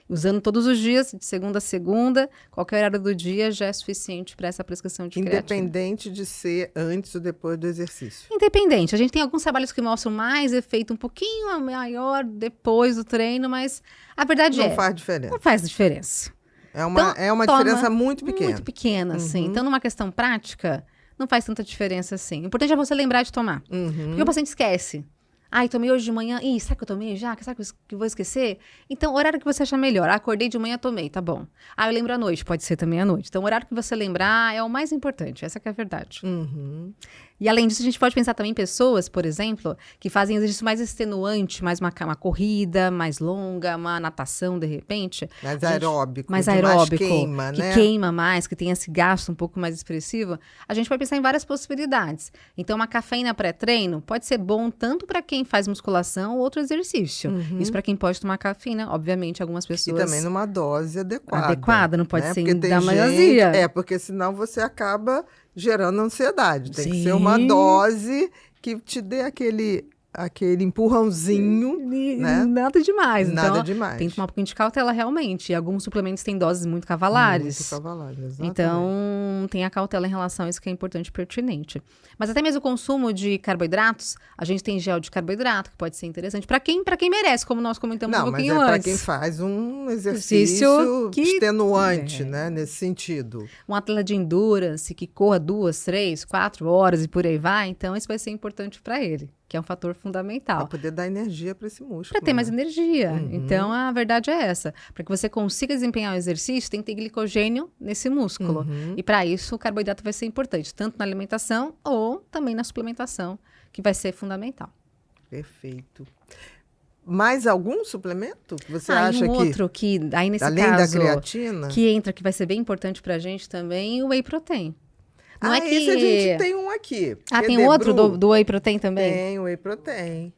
Usando todos os dias, de segunda a segunda, qualquer horário do dia já é suficiente para essa prescrição de creatina. Independente de ser antes ou depois do exercício. Independente. A gente tem alguns trabalhos que mostram mais efeito um pouquinho maior depois do treino, mas a verdade Não faz diferença. Não faz diferença. É uma diferença muito pequena. Muito pequena, sim. Então, numa questão prática, não faz tanta diferença assim. O importante é você lembrar de tomar. Porque o paciente esquece. Ai, tomei hoje de manhã. Ih, será que eu tomei já? Será que eu vou esquecer? Então, horário que você achar melhor. Acordei de manhã, tomei, tá bom. Eu lembro à noite, pode ser também à noite. Então, o horário que você lembrar é o mais importante. Essa que é a verdade. E além disso, a gente pode pensar também em pessoas, por exemplo, que fazem exercício mais extenuante, mais uma corrida mais longa, uma natação, de repente. Mais aeróbico. Mais queima, que né? queima mais, que tem esse gasto um pouco mais expressivo. A gente pode pensar em várias possibilidades. Então, uma cafeína pré-treino pode ser bom tanto para quem faz musculação ou outro exercício. Isso para quem pode tomar cafeína, obviamente, algumas pessoas... E também numa dose adequada. Adequada, não pode ser da damasia. Porque senão você acaba gerando ansiedade. Tem que ser uma dose que te dê aquele empurrãozinho, né? Nada demais. Nada então, demais. Tem que tomar um pouquinho de cautela, realmente. E alguns suplementos têm doses muito cavalares. Muito cavalares, exatamente. Então, tem a cautela em relação a isso que é importante e pertinente. Mas até mesmo o consumo de carboidratos, a gente tem gel de carboidrato, que pode ser interessante. Para quem merece, como nós comentamos um pouquinho antes. Para quem faz um exercício extenuante, né? Nesse sentido. Um atleta de endurance, que corra 2, 3, 4 horas e por aí vai. Então, isso vai ser importante para ele, que é um fator fundamental. Para poder dar energia para esse músculo. Para ter mais energia. Então, a verdade é essa. Para que você consiga desempenhar o exercício, tem que ter glicogênio nesse músculo. E para isso, o carboidrato vai ser importante, tanto na alimentação ou também na suplementação, que vai ser fundamental. Perfeito. Mais algum suplemento que você acha outro que, aí nesse além caso, da creatina, que entra, que vai ser bem importante para a gente também, o whey protein. Não é que... esse a gente tem um aqui. Tem outro do whey protein também? Tem o whey protein.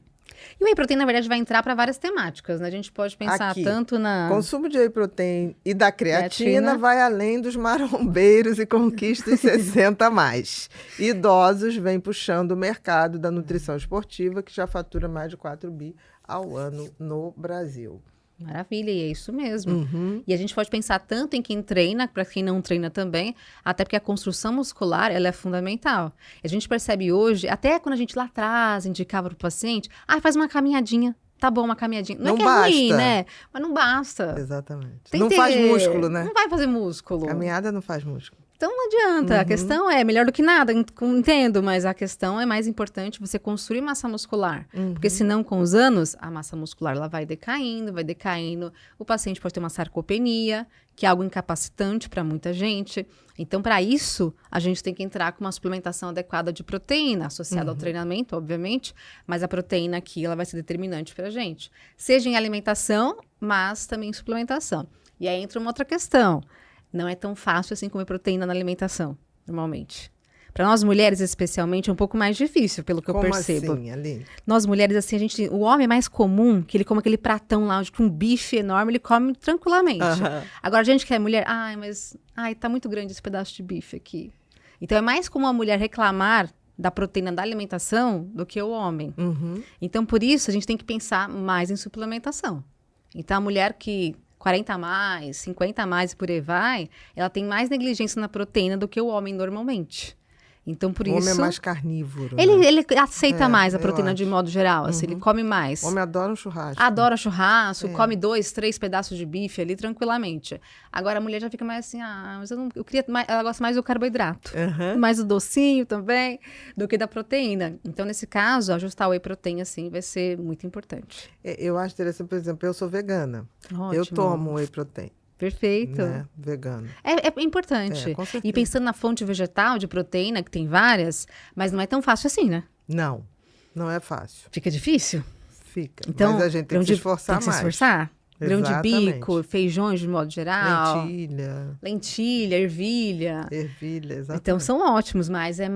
E o whey protein, na verdade, vai entrar para várias temáticas, né? A gente pode pensar aqui, tanto na... consumo de whey protein e da creatina vai além dos marombeiros e conquista os 60 a mais. Idosos vêm puxando o mercado da nutrição esportiva, que já fatura mais de 4 bi ao ano no Brasil. Maravilha, e é isso mesmo. E a gente pode pensar tanto em quem treina, para quem não treina também, até porque a construção muscular, ela é fundamental. A gente percebe hoje, até quando a gente lá atrás indicava para o paciente, faz uma caminhadinha. Tá bom, uma caminhadinha. Não é que basta. É ruim, né? Mas não basta. Exatamente. Não faz músculo, né? Não vai fazer músculo. Caminhada não faz músculo. Então não adianta. A questão é melhor do que nada, entendo, mas a questão é mais importante você construir massa muscular. Porque senão, com os anos, a massa muscular ela vai decaindo. O paciente pode ter uma sarcopenia, que é algo incapacitante para muita gente. Então, para isso, a gente tem que entrar com uma suplementação adequada de proteína, associada ao treinamento, obviamente, mas a proteína aqui ela vai ser determinante para a gente. Seja em alimentação, mas também em suplementação. E aí entra uma outra questão. Não é tão fácil assim comer proteína na alimentação, normalmente. Para nós mulheres, especialmente, é um pouco mais difícil, pelo que eu percebo. Como assim, Aline? Nós mulheres, assim, o homem é mais comum que ele come aquele pratão lá, com um bife enorme, ele come tranquilamente. Agora, a gente que é mulher, tá muito grande esse pedaço de bife aqui. Então, é mais comum a mulher reclamar da proteína da alimentação do que o homem. Uhum. Então, por isso, a gente tem que pensar mais em suplementação. Então, a mulher que 40 a mais, 50 a mais e por aí vai, ela tem mais negligência na proteína do que o homem normalmente. Então, por O isso... homem é mais carnívoro. Ele, né? ele aceita mais a eu proteína de acho. modo geral, assim, ele come mais. O homem adora um churrasco. Adora churrasco, É. come 2, 3 pedaços de bife ali tranquilamente. Agora a mulher já fica mais assim, mas eu queria mais, ela gosta mais do carboidrato, Aham. mais do docinho também, do que da proteína. Então, nesse caso, ajustar o whey protein assim vai ser muito importante. Eu acho interessante, por exemplo, eu sou vegana. Eu Ótimo. tomo whey protein, Perfeito. né? Vegano. É importante. É, com certeza. E pensando na fonte vegetal de proteína, que tem várias, mas não é tão fácil assim, né? Não, não é fácil. Fica difícil. Fica. Então, Mas a gente tem grão que se de- esforçar tem que se mais. esforçar. Grão de Exatamente. bico, feijões de modo geral. Lentilha, Ervilha. ervilha, exatamente. Então são ótimos, mas é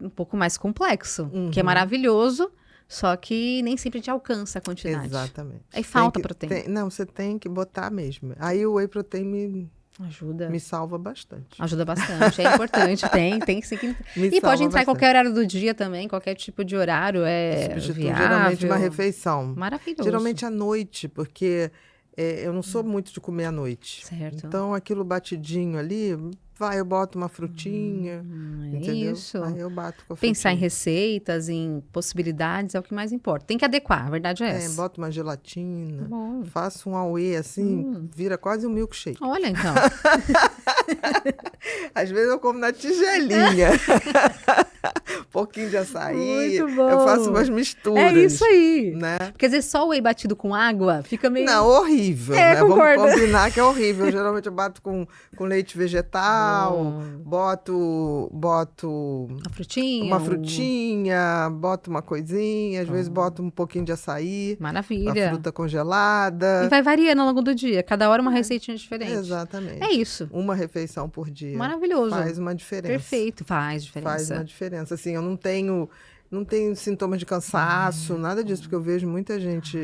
um pouco mais complexo, que é Uhum. maravilhoso, só que nem sempre te alcança a quantidade. Exatamente. Aí falta Tem que- proteína. não, você tem que botar mesmo. Aí o whey protein Ajuda. me salva bastante. Ajuda bastante, é importante, tem sim que... Me E pode salva entrar em bastante. qualquer horário do dia também, qualquer tipo de horário é Substitui viável. geralmente uma refeição. Maravilhoso. Geralmente à noite, porque eu não sou muito de comer à noite. Certo. Então, aquilo batidinho ali, eu boto uma frutinha, É entendeu? isso. Aí eu bato com a Pensar em frutinha. receitas, em possibilidades é o que mais importa. Tem que adequar, a verdade é essa. Boto uma gelatina, Bom. faço um auê assim, vira quase um milkshake. Olha, então. Às vezes eu como na tigelinha. Um pouquinho de açaí. Muito bom. Eu faço umas misturas. É isso aí. Né? Quer dizer, só o whey batido com água fica meio... Não, horrível, É, né? concordo. Vamos combinar que é horrível. Geralmente eu bato com leite vegetal, Bom. boto Uma frutinha. uma frutinha, boto uma coisinha, às vezes boto um pouquinho de açaí, a Maravilha. fruta E congelada. vai variando ao longo do dia. Cada hora uma receitinha diferente. Exatamente. É isso. Uma refeição por dia. Maravilhoso. Faz uma diferença. Perfeito. Faz diferença. Faz uma diferença. Assim, eu não tenho sintomas de cansaço, nada disso, porque eu vejo muita gente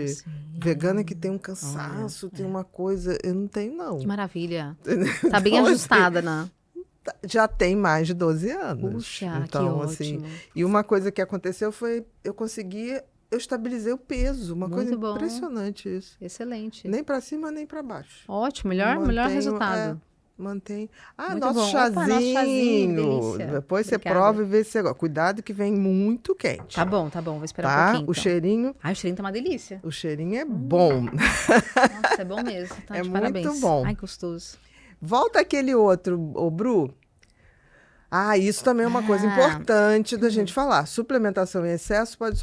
vegana que tem um cansaço, tem uma coisa. Eu não tenho, não. Que maravilha. Tá bem Então, assim, ajustada, né? já tem mais de 12 anos. Puxa, então, que assim, ótimo. e uma coisa que aconteceu foi eu estabilizei o peso, uma coisa Muito bom. impressionante isso. Excelente. Nem para cima, nem para baixo. Ótimo. Melhor Mantenho, resultado. Mantém. Muito Nosso bom. chazinho. Opa, nosso chazinho, delícia. Depois você Obrigada. prova e vê se você gosta. Cuidado que vem muito quente. Tá bom. Vou esperar um Tá? pouquinho. O então. cheirinho, Ai, o cheirinho tá uma delícia. o cheirinho é bom. Nossa, é bom mesmo. Tá É de muito parabéns. bom. Ai, gostoso. Volta aquele outro, ô Bru. Isso também é uma coisa Ah. importante da gente falar. Suplementação em excesso pode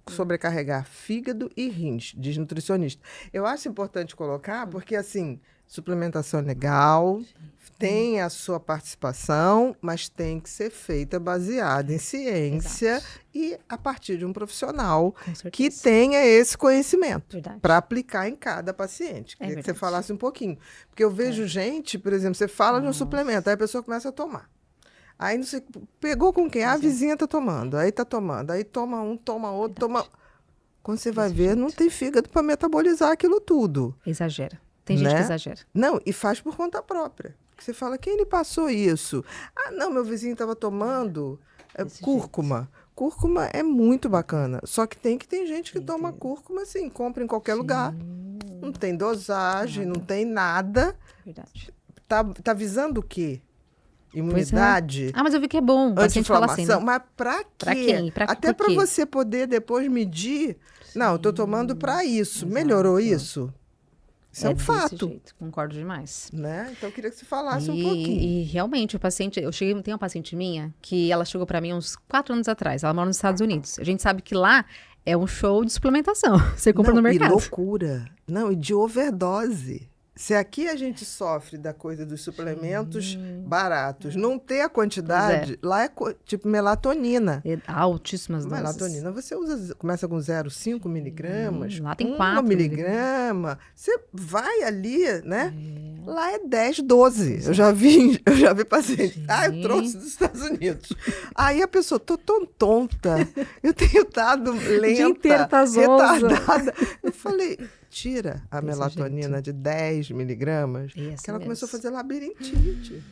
sobrecarregar fígado e rins, diz nutricionista. Eu acho importante colocar, porque assim, suplementação é legal, tem a sua participação, mas tem que ser feita baseada em ciência e a partir de um profissional Com certeza. que tenha esse conhecimento Verdade. para aplicar em cada paciente. É Queria que você verdade. falasse um pouquinho. Porque eu vejo gente, por exemplo, você fala de um suplemento, aí a pessoa começa a tomar. Aí não sei, pegou com quem? A vizinha tá tomando, aí tá tomando, aí toma um, toma outro, toma. Quando você vai ver, não tem fígado para metabolizar aquilo tudo. Exagera. Tem gente Né? que exagera. Não, e faz por conta própria. Você fala, quem lhe passou isso? Não, meu vizinho estava tomando Desse cúrcuma. Cúrcuma é muito bacana. Só que tem gente que toma cúrcuma assim, compra em qualquer lugar. Não tem dosagem, não tem nada. Verdade. Tá visando o quê? Imunidade? Ah, mas eu vi que é bom. O paciente fala assim, Anti-inflamação? né? Mas pra quê? Pra quem? Até por para quê? você poder depois medir. Não, eu tô tomando para isso. Melhorou isso? Isso é um desse fato. jeito. Concordo demais. Né? Então eu queria que você falasse um pouquinho. E realmente, o paciente... Tem uma paciente minha que ela chegou pra mim uns 4 anos atrás. Ela mora nos Estados Unidos. A gente sabe que lá é um show de suplementação. Você compra no mercado. E loucura. Não, e de overdose. Se aqui a gente sofre da coisa dos suplementos baratos, não ter a quantidade, lá é tipo melatonina. É altíssimas doses. Melatonina você começa com 0,5 miligramas, lá tem 1 4 miligrama. Você vai ali, né? Lá é 10, 12. Eu já vi paciente. Eu trouxe dos Estados Unidos. Aí a pessoa, tô tão tonta, eu tenho estado lenta, dia inteiro tá zonza. retardada. Eu falei, tira a Desse melatonina de 10 miligramas, Esse que ela começou a mesmo. fazer labirintite.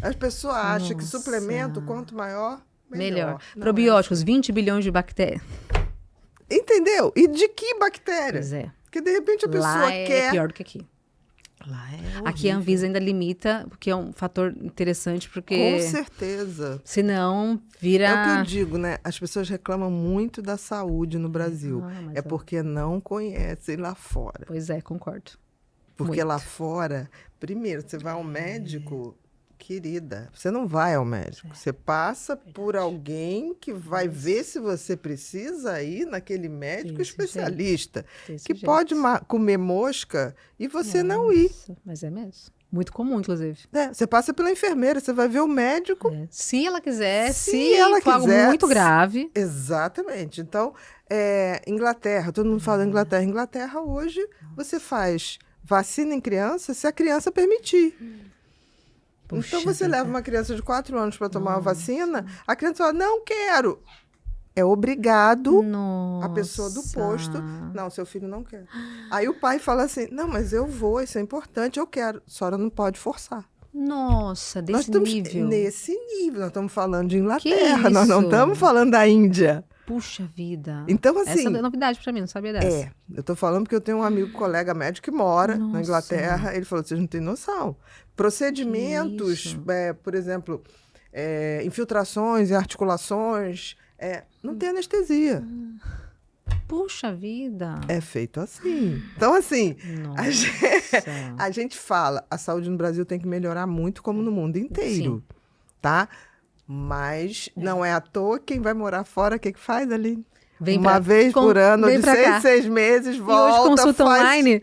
As pessoas acham que Nossa. suplemento, quanto maior, Melhor. Não, Probióticos, 20 bilhões de bactérias. Entendeu? E de que bactéria? Pois é. Porque de repente a pessoa Lá é quer. pior do que aqui. Lá é Aqui a horrível. Anvisa ainda limita, porque é um fator interessante, porque Com certeza. senão É vira... o que eu digo, né? As pessoas reclamam muito da saúde no Brasil. mas É porque não conhecem lá fora. Pois é, concordo. Porque Muito. lá fora, primeiro, você vai ao médico, querida, você não vai ao médico. Você passa por alguém que vai ver se você precisa ir naquele médico Desse especialista, Desse que jeito. pode comer mosca e você não ir. Nossa, mas é mesmo. Muito comum, inclusive. Né? Você passa pela enfermeira, você vai ver o médico. É. Se ela quiser, Se se ela for algo quiser, muito grave, Exatamente. Então, Inglaterra, todo mundo fala Inglaterra. Inglaterra hoje, você faz vacina em criança se a criança permitir. Puxa Então, você vida. leva uma criança de 4 anos para tomar uma vacina, a criança fala, não quero. É obrigado a pessoa do posto. Não, seu filho não quer. Aí o pai fala assim, não, mas eu vou, isso é importante, eu quero. A senhora não pode forçar. Nossa, Nós desse estamos nível. nesse nível, nós estamos falando de Inglaterra, nós não isso? estamos falando da Índia. Puxa vida. Então, assim, Essa é novidade pra mim, não sabia dessa. eu tô falando porque eu tenho um amigo, colega médico que mora na Nossa. Inglaterra. Ele falou, vocês não têm noção. Procedimentos, isso? por exemplo, infiltrações e articulações, não tem anestesia. Puxa vida. É feito assim. Então, assim, Nossa. a gente fala, a saúde no Brasil tem que melhorar muito, como no mundo inteiro, tá? Mas não é à toa, quem vai morar fora, o que faz ali? Vem Uma vez por ano, vem de pra 6 cá. em 6 meses, E volta, hoje consulta faz online?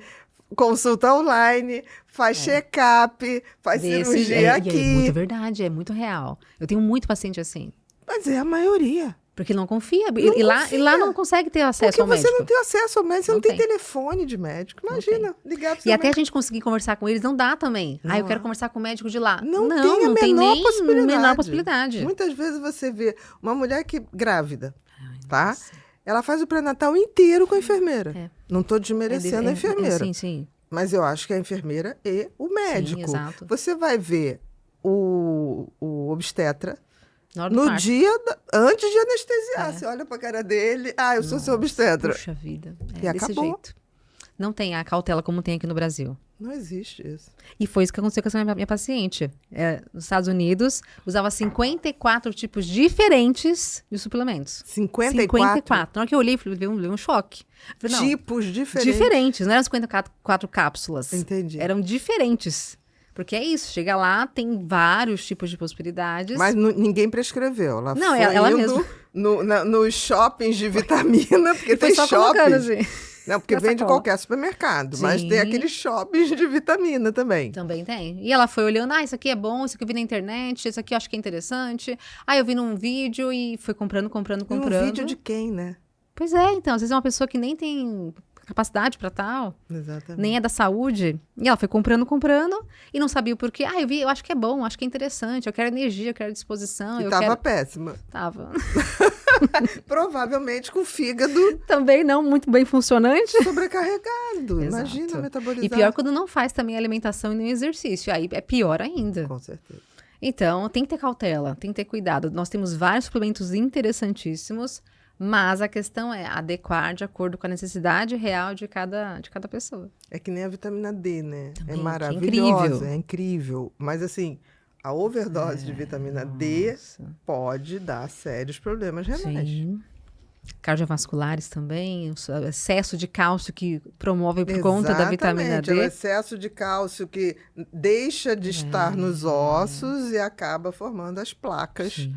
consulta online, faz check-up, faz Desse cirurgia jeito. aqui. E é muito verdade, é muito real. Eu tenho muito paciente assim. Mas é a maioria. Porque não confia. Não E lá confia. não consegue ter acesso Porque ao você médico. não tem acesso ao médico, você não Não tem tem. telefone de médico. Imagina, ligar para o E seu até a médico. gente conseguir conversar com eles, não dá também. Não Eu quero há. conversar com o médico de lá. Não tem a não tem menor nem possibilidade. menor possibilidade. Muitas vezes você vê uma mulher que grávida, Ai, tá? nossa. Ela faz o pré-natal inteiro com a enfermeira. É. Não estou desmerecendo a enfermeira. Sim, sim. Mas eu acho que a enfermeira e o médico. Sim, exato. Você vai ver o obstetra Na hora do no parto. dia antes de anestesiar. É. Você olha pra cara dele, eu sou seu obstetra. Puxa vida. E Desse acabou. jeito. Não tem a cautela como tem aqui no Brasil. Não existe isso. E foi isso que aconteceu com essa minha paciente. Nos Estados Unidos, usava 54 tipos diferentes de suplementos. 54 Na hora que eu olhei, levei um choque. Falei, não, tipos diferentes. diferentes, não eram 54 cápsulas. Entendi. Eram diferentes. Porque é isso, chega lá, tem vários tipos de possibilidades. Mas ninguém prescreveu. Ela Não, foi ela indo mesma. nos shoppings de vitamina, porque E foi tem só colocando shoppings. assim. Não, porque na vende sacola. qualquer supermercado. Mas Sim. tem aqueles shoppings de vitamina também. Também tem. E ela foi olhando, isso aqui é bom, isso aqui eu vi na internet, isso aqui eu acho que é interessante. Eu vi num vídeo e foi comprando. E um vídeo de quem, né? Pois é, então, às vezes é uma pessoa que nem tem capacidade pra tal, Exatamente. nem é da saúde. E ela foi comprando e não sabia o porquê. Eu acho que é bom, acho que é interessante, eu quero energia, eu quero disposição, E eu tava quero... péssima. Tava. Provavelmente com o fígado Também não muito bem funcionante. sobrecarregado. Exato. Imagina metabolizar. E pior quando não faz também alimentação e nem exercício. Aí é pior ainda. Com certeza. Então, tem que ter cautela, tem que ter cuidado. Nós temos vários suplementos interessantíssimos, mas a questão é adequar de acordo com a necessidade real de cada pessoa. É que nem a vitamina D, né? Também, É que é maravilhosa, incrível. é incrível. Mas assim, a overdose de vitamina D Nossa. pode dar sérios problemas renais. Sim. Cardiovasculares também, o excesso de cálcio que promove por conta da vitamina Exatamente, é o D. excesso de cálcio que deixa de estar nos ossos e acaba formando as placas Sim.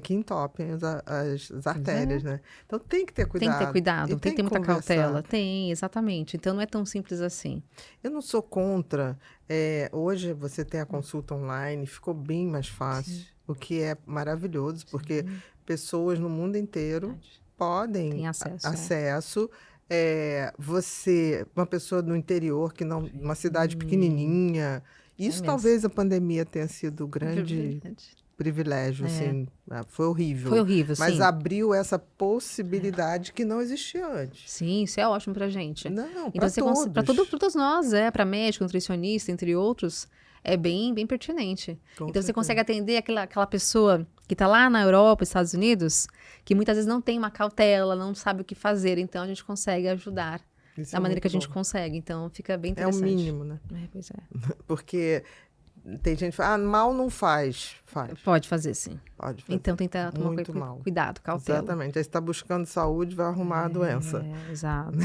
que entopem as artérias, né? Então tem que ter Tem cuidado. que ter cuidado, E tem que ter muita conversar. cautela. Tem, exatamente. Então não é tão simples assim. Eu não sou contra. Hoje você tem a consulta online, ficou bem mais fácil, o que é maravilhoso, porque pessoas no mundo inteiro podem Tem acesso, acesso. Uma pessoa do interior, que não, uma cidade pequenininha. Isso mesmo. talvez a pandemia tenha sido um grande Verdade. privilégio, assim. Foi horrível. Foi horrível, Mas sim. abriu essa possibilidade que não existia antes. Sim, isso é ótimo pra gente. Não, Então, para você todos. para todos nós, para médico, nutricionista, entre outros, é bem pertinente. Com Então, você certeza. consegue atender aquela pessoa que está lá na Europa, Estados Unidos, que muitas vezes não tem uma cautela, não sabe o que fazer. Então, a gente consegue ajudar Isso da é maneira muito que a gente bom. consegue. Então, fica bem É o interessante. mínimo, né? Pois é. Porque tem gente que fala, mal não faz. Faz. Pode fazer, sim. Pode fazer. Então, tentar tomar Muito mal. cuidado, cautela. Exatamente. Aí você está buscando saúde, vai arrumar a doença. Exato.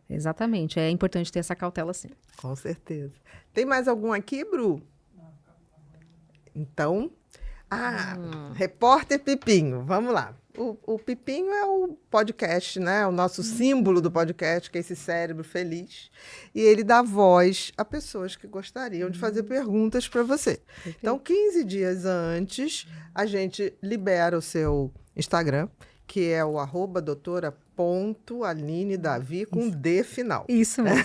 Exatamente. É importante ter essa cautela, sim. Com certeza. Tem mais algum aqui, Bru? Então, Repórter Pipinho, vamos lá. O Pipinho é o podcast, né? O nosso símbolo do podcast, que é esse cérebro feliz. E ele dá voz a pessoas que gostariam de fazer perguntas para você. Então, 15 dias antes, a gente libera o seu Instagram, que é o @doutora.alinedavi com D final. Isso mesmo.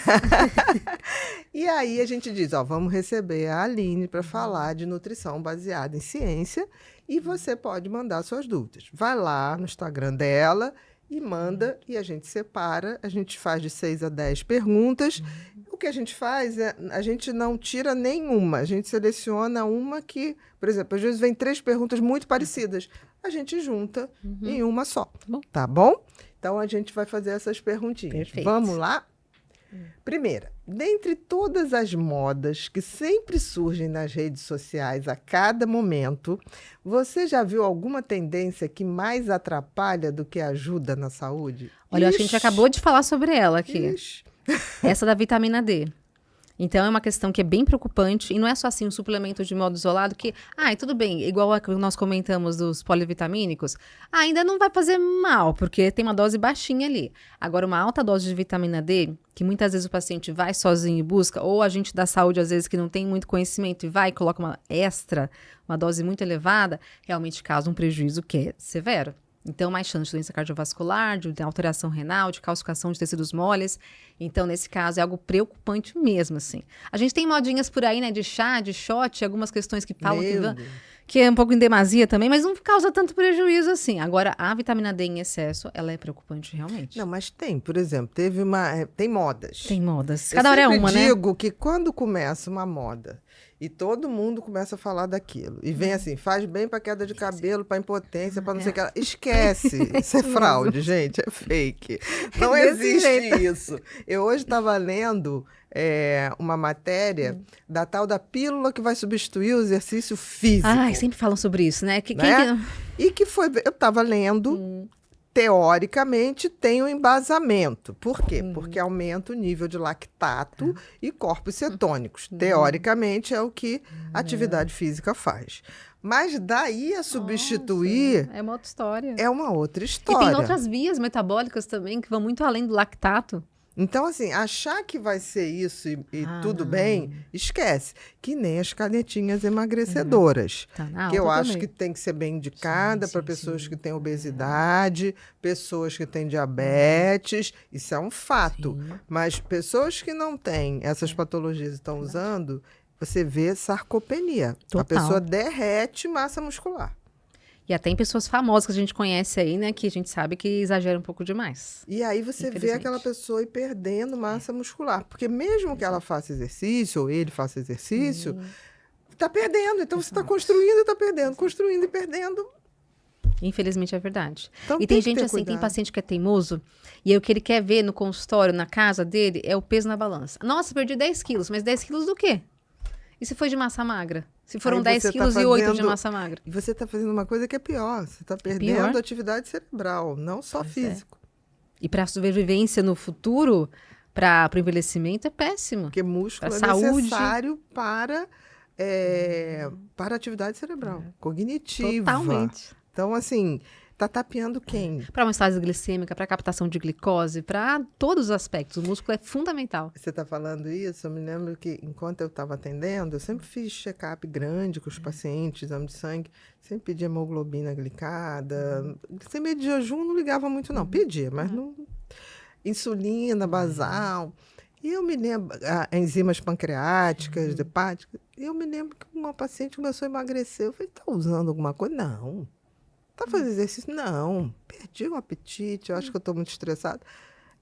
E aí a gente diz, ó, vamos receber a Aline para falar de nutrição baseada em ciência e você pode mandar suas dúvidas. Vai lá no Instagram dela e manda e a gente separa, a gente faz de 6 a 10 perguntas. O que a gente faz é, a gente não tira nenhuma, a gente seleciona uma que, por exemplo, às vezes vem 3 perguntas muito parecidas, a gente junta em uma só, tá bom? Então a gente vai fazer essas perguntinhas. Perfeito. Vamos lá? Primeira, dentre todas as modas que sempre surgem nas redes sociais a cada momento, você já viu alguma tendência que mais atrapalha do que ajuda na saúde? Olha, eu acho que a gente acabou de falar sobre ela aqui. Ixi. Essa da vitamina D. Então, é uma questão que é bem preocupante. E não é só assim um suplemento de modo isolado que, tudo bem, igual a que nós comentamos dos polivitamínicos, ainda não vai fazer mal, porque tem uma dose baixinha ali. Agora, uma alta dose de vitamina D, que muitas vezes o paciente vai sozinho e busca, ou a gente da saúde, às vezes, que não tem muito conhecimento e vai e coloca uma extra, uma dose muito elevada, realmente causa um prejuízo que é severo. Então, mais chance de doença cardiovascular, de alteração renal, de calcificação de tecidos moles. Então, nesse caso, é algo preocupante mesmo, assim. A gente tem modinhas por aí, né, de chá, de shot, algumas questões que falam que é um pouco em demasia também, mas não causa tanto prejuízo assim. Agora, a vitamina D em excesso, ela é preocupante realmente. Não, mas tem, por exemplo, tem modas. Tem modas. Cada hora é uma, né? Eu digo que quando começa uma moda e todo mundo começa a falar daquilo, e vem assim, faz bem para queda de cabelo, para impotência, para não sei o que. Esquece. Isso é fraude, gente, é fake. Não existe isso. Eu hoje estava lendo uma matéria da tal da pílula que vai substituir o exercício físico. Ai, sempre falam sobre isso, né? E que foi, eu estava lendo, teoricamente tem um embasamento. Por quê? Porque aumenta o nível de lactato e corpos cetônicos. Teoricamente é o que a atividade física faz. Mas daí a substituir... Nossa, é uma outra história. É uma outra história. E tem outras vias metabólicas também que vão muito além do lactato. Então, assim, achar que vai ser isso e tudo bem, esquece. Que nem as canetinhas emagrecedoras. Que eu acho que tem que ser bem indicada para pessoas que têm obesidade, pessoas que têm diabetes. Isso é um fato. Mas pessoas que não têm essas patologias e estão usando, você vê sarcopenia. Total. A pessoa derrete massa muscular. E até em pessoas famosas que a gente conhece aí, né? Que a gente sabe que exagera um pouco demais. E aí você vê aquela pessoa ir perdendo massa muscular. Porque mesmo que ela faça exercício, ou ele faça exercício, está perdendo. Então você está construindo e está perdendo. Construindo e perdendo. Infelizmente é verdade. Então, e tem gente assim, tem paciente que é teimoso, e aí o que ele quer ver no consultório, na casa dele, é o peso na balança. Nossa, perdi 10 quilos. Mas 10 quilos do quê? E se foi de massa magra? Se foram 10 quilos e 8 de massa magra? E você está fazendo uma coisa que é pior. Você está perdendo atividade cerebral, não só físico. E para a sobrevivência no futuro, para o envelhecimento, é péssimo. Porque músculo é necessário para a atividade cerebral, cognitiva. Totalmente. Então, assim, tá tapeando quem? Para uma estase glicêmica, para captação de glicose, para todos os aspectos. O músculo é fundamental. Você está falando isso? Eu me lembro que, enquanto eu estava atendendo, eu sempre fiz check-up grande com os pacientes, exame de sangue, sempre pedia hemoglobina glicada. Glicemia de jejum não ligava muito, não. Pedia, mas não... Insulina, basal. E eu me lembro, enzimas pancreáticas, hepáticas. E eu me lembro que uma paciente começou a emagrecer. Eu falei, tá usando alguma coisa? Não. Tá fazendo exercício? Não. Perdi o apetite, eu acho que eu estou muito estressada.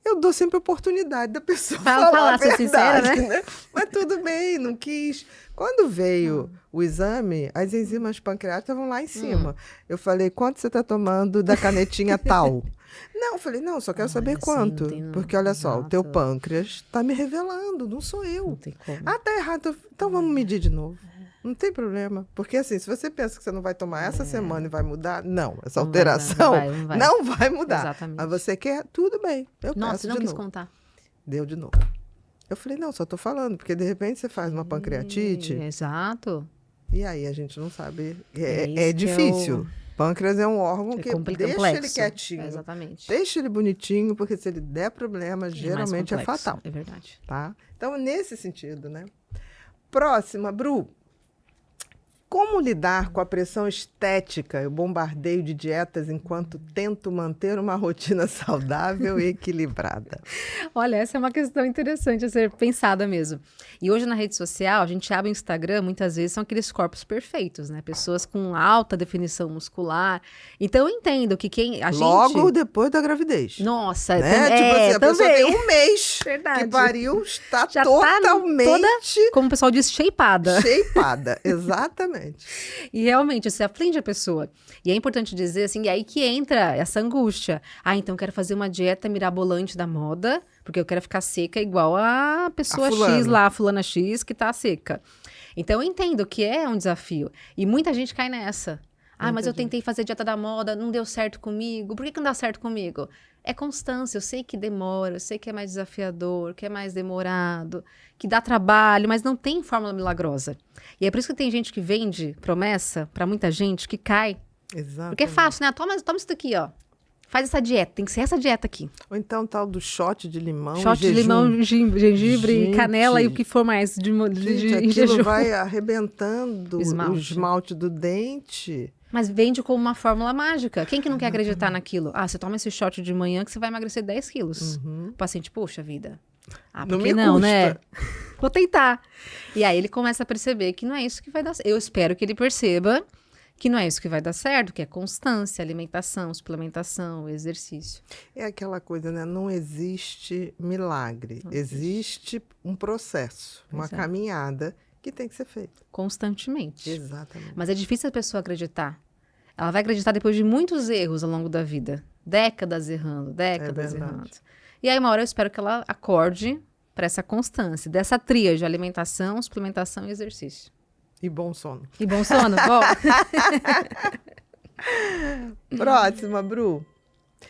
Eu dou sempre oportunidade da pessoa Falar, falar a ser sincera, verdade, né? Mas tudo bem, não quis. Quando veio o exame, as enzimas pancreáticas estavam lá em cima. Eu falei, quanto você está tomando da canetinha tal? Não, eu falei, não, só quero saber Olha, assim, quanto. não tem- Porque, olha só, o teu Exato. pâncreas está me revelando, não sou Não eu. tem como. Ah, tá errado. Então vamos medir de novo. Não tem problema. Porque assim, se você pensa que você não vai tomar essa semana e vai mudar, não. Essa Não vai dar, alteração não vai. não vai mudar. Exatamente. Mas você quer, tudo bem. Eu Nossa, peço não de quis novo. contar. Deu de novo. Eu falei, não, só tô falando, porque de repente você faz uma pancreatite Exato. e aí a gente não sabe. É isso É que é difícil. Pâncreas é um órgão É que complexo. deixa ele quietinho. Exatamente. Deixa ele bonitinho, porque se ele der problema, geralmente é mais complexo, fatal. É verdade. Tá? Então, nesse sentido, né? Próxima, Bru. Como lidar com a pressão estética e o bombardeio de dietas enquanto tento manter uma rotina saudável e equilibrada? Olha, essa é uma questão interessante a ser pensada mesmo. E hoje na rede social, a gente abre o Instagram, muitas vezes são aqueles corpos perfeitos, né? Pessoas com alta definição muscular. Então eu entendo que quem a Logo gente... depois da gravidez. Nossa, Né? Tipo assim, a pessoa também. tem um mês Verdade. que pariu, está Já tá totalmente Como o pessoal diz, shapeada. shapeada. Exatamente. E realmente, você aflige a pessoa. E é importante dizer assim, e aí que entra essa angústia. Ah, então eu quero fazer uma dieta mirabolante da moda, porque eu quero ficar seca igual a pessoa A fulana. X lá, a fulana X, que tá seca. Então eu entendo que é um desafio. E muita gente cai nessa. Ah, mas eu tentei fazer dieta da moda, não deu certo comigo. Por que não dá certo comigo? É constância, eu sei que demora, eu sei que é mais desafiador, que é mais demorado, que dá trabalho, mas não tem fórmula milagrosa. E é por isso que tem gente que vende promessa pra muita gente que cai. Exatamente. Porque é fácil, né? Toma isso daqui, ó. Faz essa dieta, tem que ser essa dieta aqui. Ou então tal do shot de limão Shot e de jejum. limão, gengibre, Gente. canela e o que for mais Gente, em aquilo jejum. vai arrebentando Esmalte. o esmalte do dente. Mas vende como uma fórmula mágica. Quem que não quer acreditar naquilo? Ah, você toma esse shot de manhã que você vai emagrecer 10 quilos. O paciente, poxa vida. Ah, por Não que me não, custa. né? Vou tentar. E aí ele começa a perceber que não é isso que vai dar certo. Eu espero que ele perceba que não é isso que vai dar certo, que é constância, alimentação, suplementação, exercício. É aquela coisa, né? Não existe milagre. Existe um processo, uma Exato. caminhada que tem que ser feita. Constantemente. Exatamente. Mas é difícil a pessoa acreditar. Ela vai acreditar depois de muitos erros ao longo da vida. Décadas errando, décadas verdade. errando. E aí, uma hora eu espero que ela acorde para essa constância, dessa tríade de alimentação, suplementação e exercício. E bom sono. E bom sono? Bom. Próxima, Bru.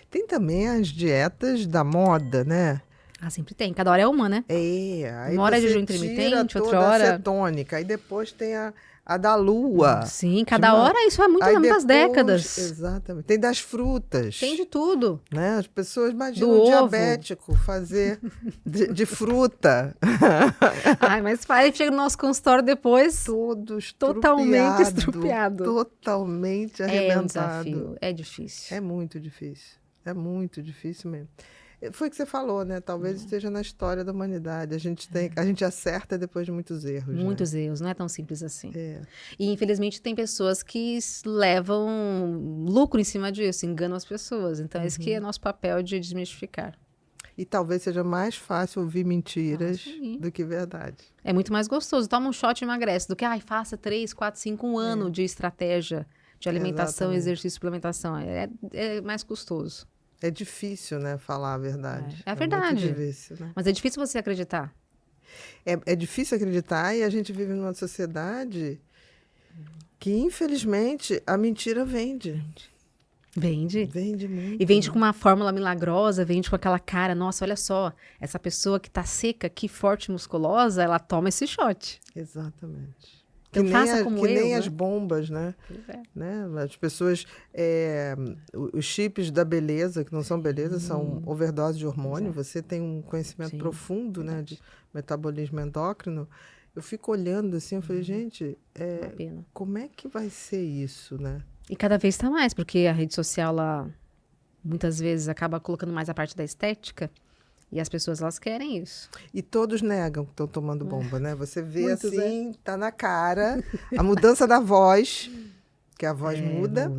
Tem também as dietas da moda, né? Ah, sempre tem. Cada hora é uma, né? É, aí Uma hora é você jejum tira intermitente, toda outra a hora- cetônica, aí depois tem a da lua. Sim, cada Tipo, hora isso é muito, Aí muitas depois- décadas. Exatamente. Tem das frutas. Tem de tudo. Né? As pessoas imaginam Do um ovo. diabético fazer de fruta. Ai, mas aí chega no nosso consultório depois. Todos Totalmente estrupiado. Totalmente É um arrebentado. desafio. É difícil. É muito difícil. É muito difícil mesmo. Foi o que você falou, né? Talvez esteja na história da humanidade. A gente acerta depois de muitos erros. né? Muitos erros, não é tão simples assim. É. E infelizmente tem pessoas que levam lucro em cima disso, enganam as pessoas. Então esse que é nosso papel de desmistificar. E talvez seja mais fácil ouvir mentiras sim. do que verdade. É muito mais gostoso. Toma um shot e emagrece do que faça 3, 4, 5, um ano de estratégia de alimentação, Exatamente. exercício, suplementação. É mais custoso. É difícil, né? Falar a verdade. É verdade. muito difícil, né? Mas é difícil você acreditar. É difícil acreditar e a gente vive numa sociedade que, infelizmente, a mentira vende. Vende. Vende muito. E vende com uma fórmula milagrosa, vende com aquela cara, nossa, olha só, essa pessoa que tá seca, que forte, musculosa, ela toma esse shot. Exatamente. Então que faça nem, como que nem eu, as né? bombas, né? né? As pessoas, os chips da beleza, que não são beleza, são overdose de hormônio. Você tem um conhecimento Sim, profundo, né, de metabolismo endócrino. Eu fico olhando assim, eu falei, gente, Uma pena. como é que vai ser isso, né? E cada vez está mais, porque a rede social, ela, muitas vezes, acaba colocando mais a parte da estética. E as pessoas, elas querem isso. E todos negam que estão tomando bomba, né? Você vê Muitos, assim, tá na cara, a mudança da voz, que a voz muda.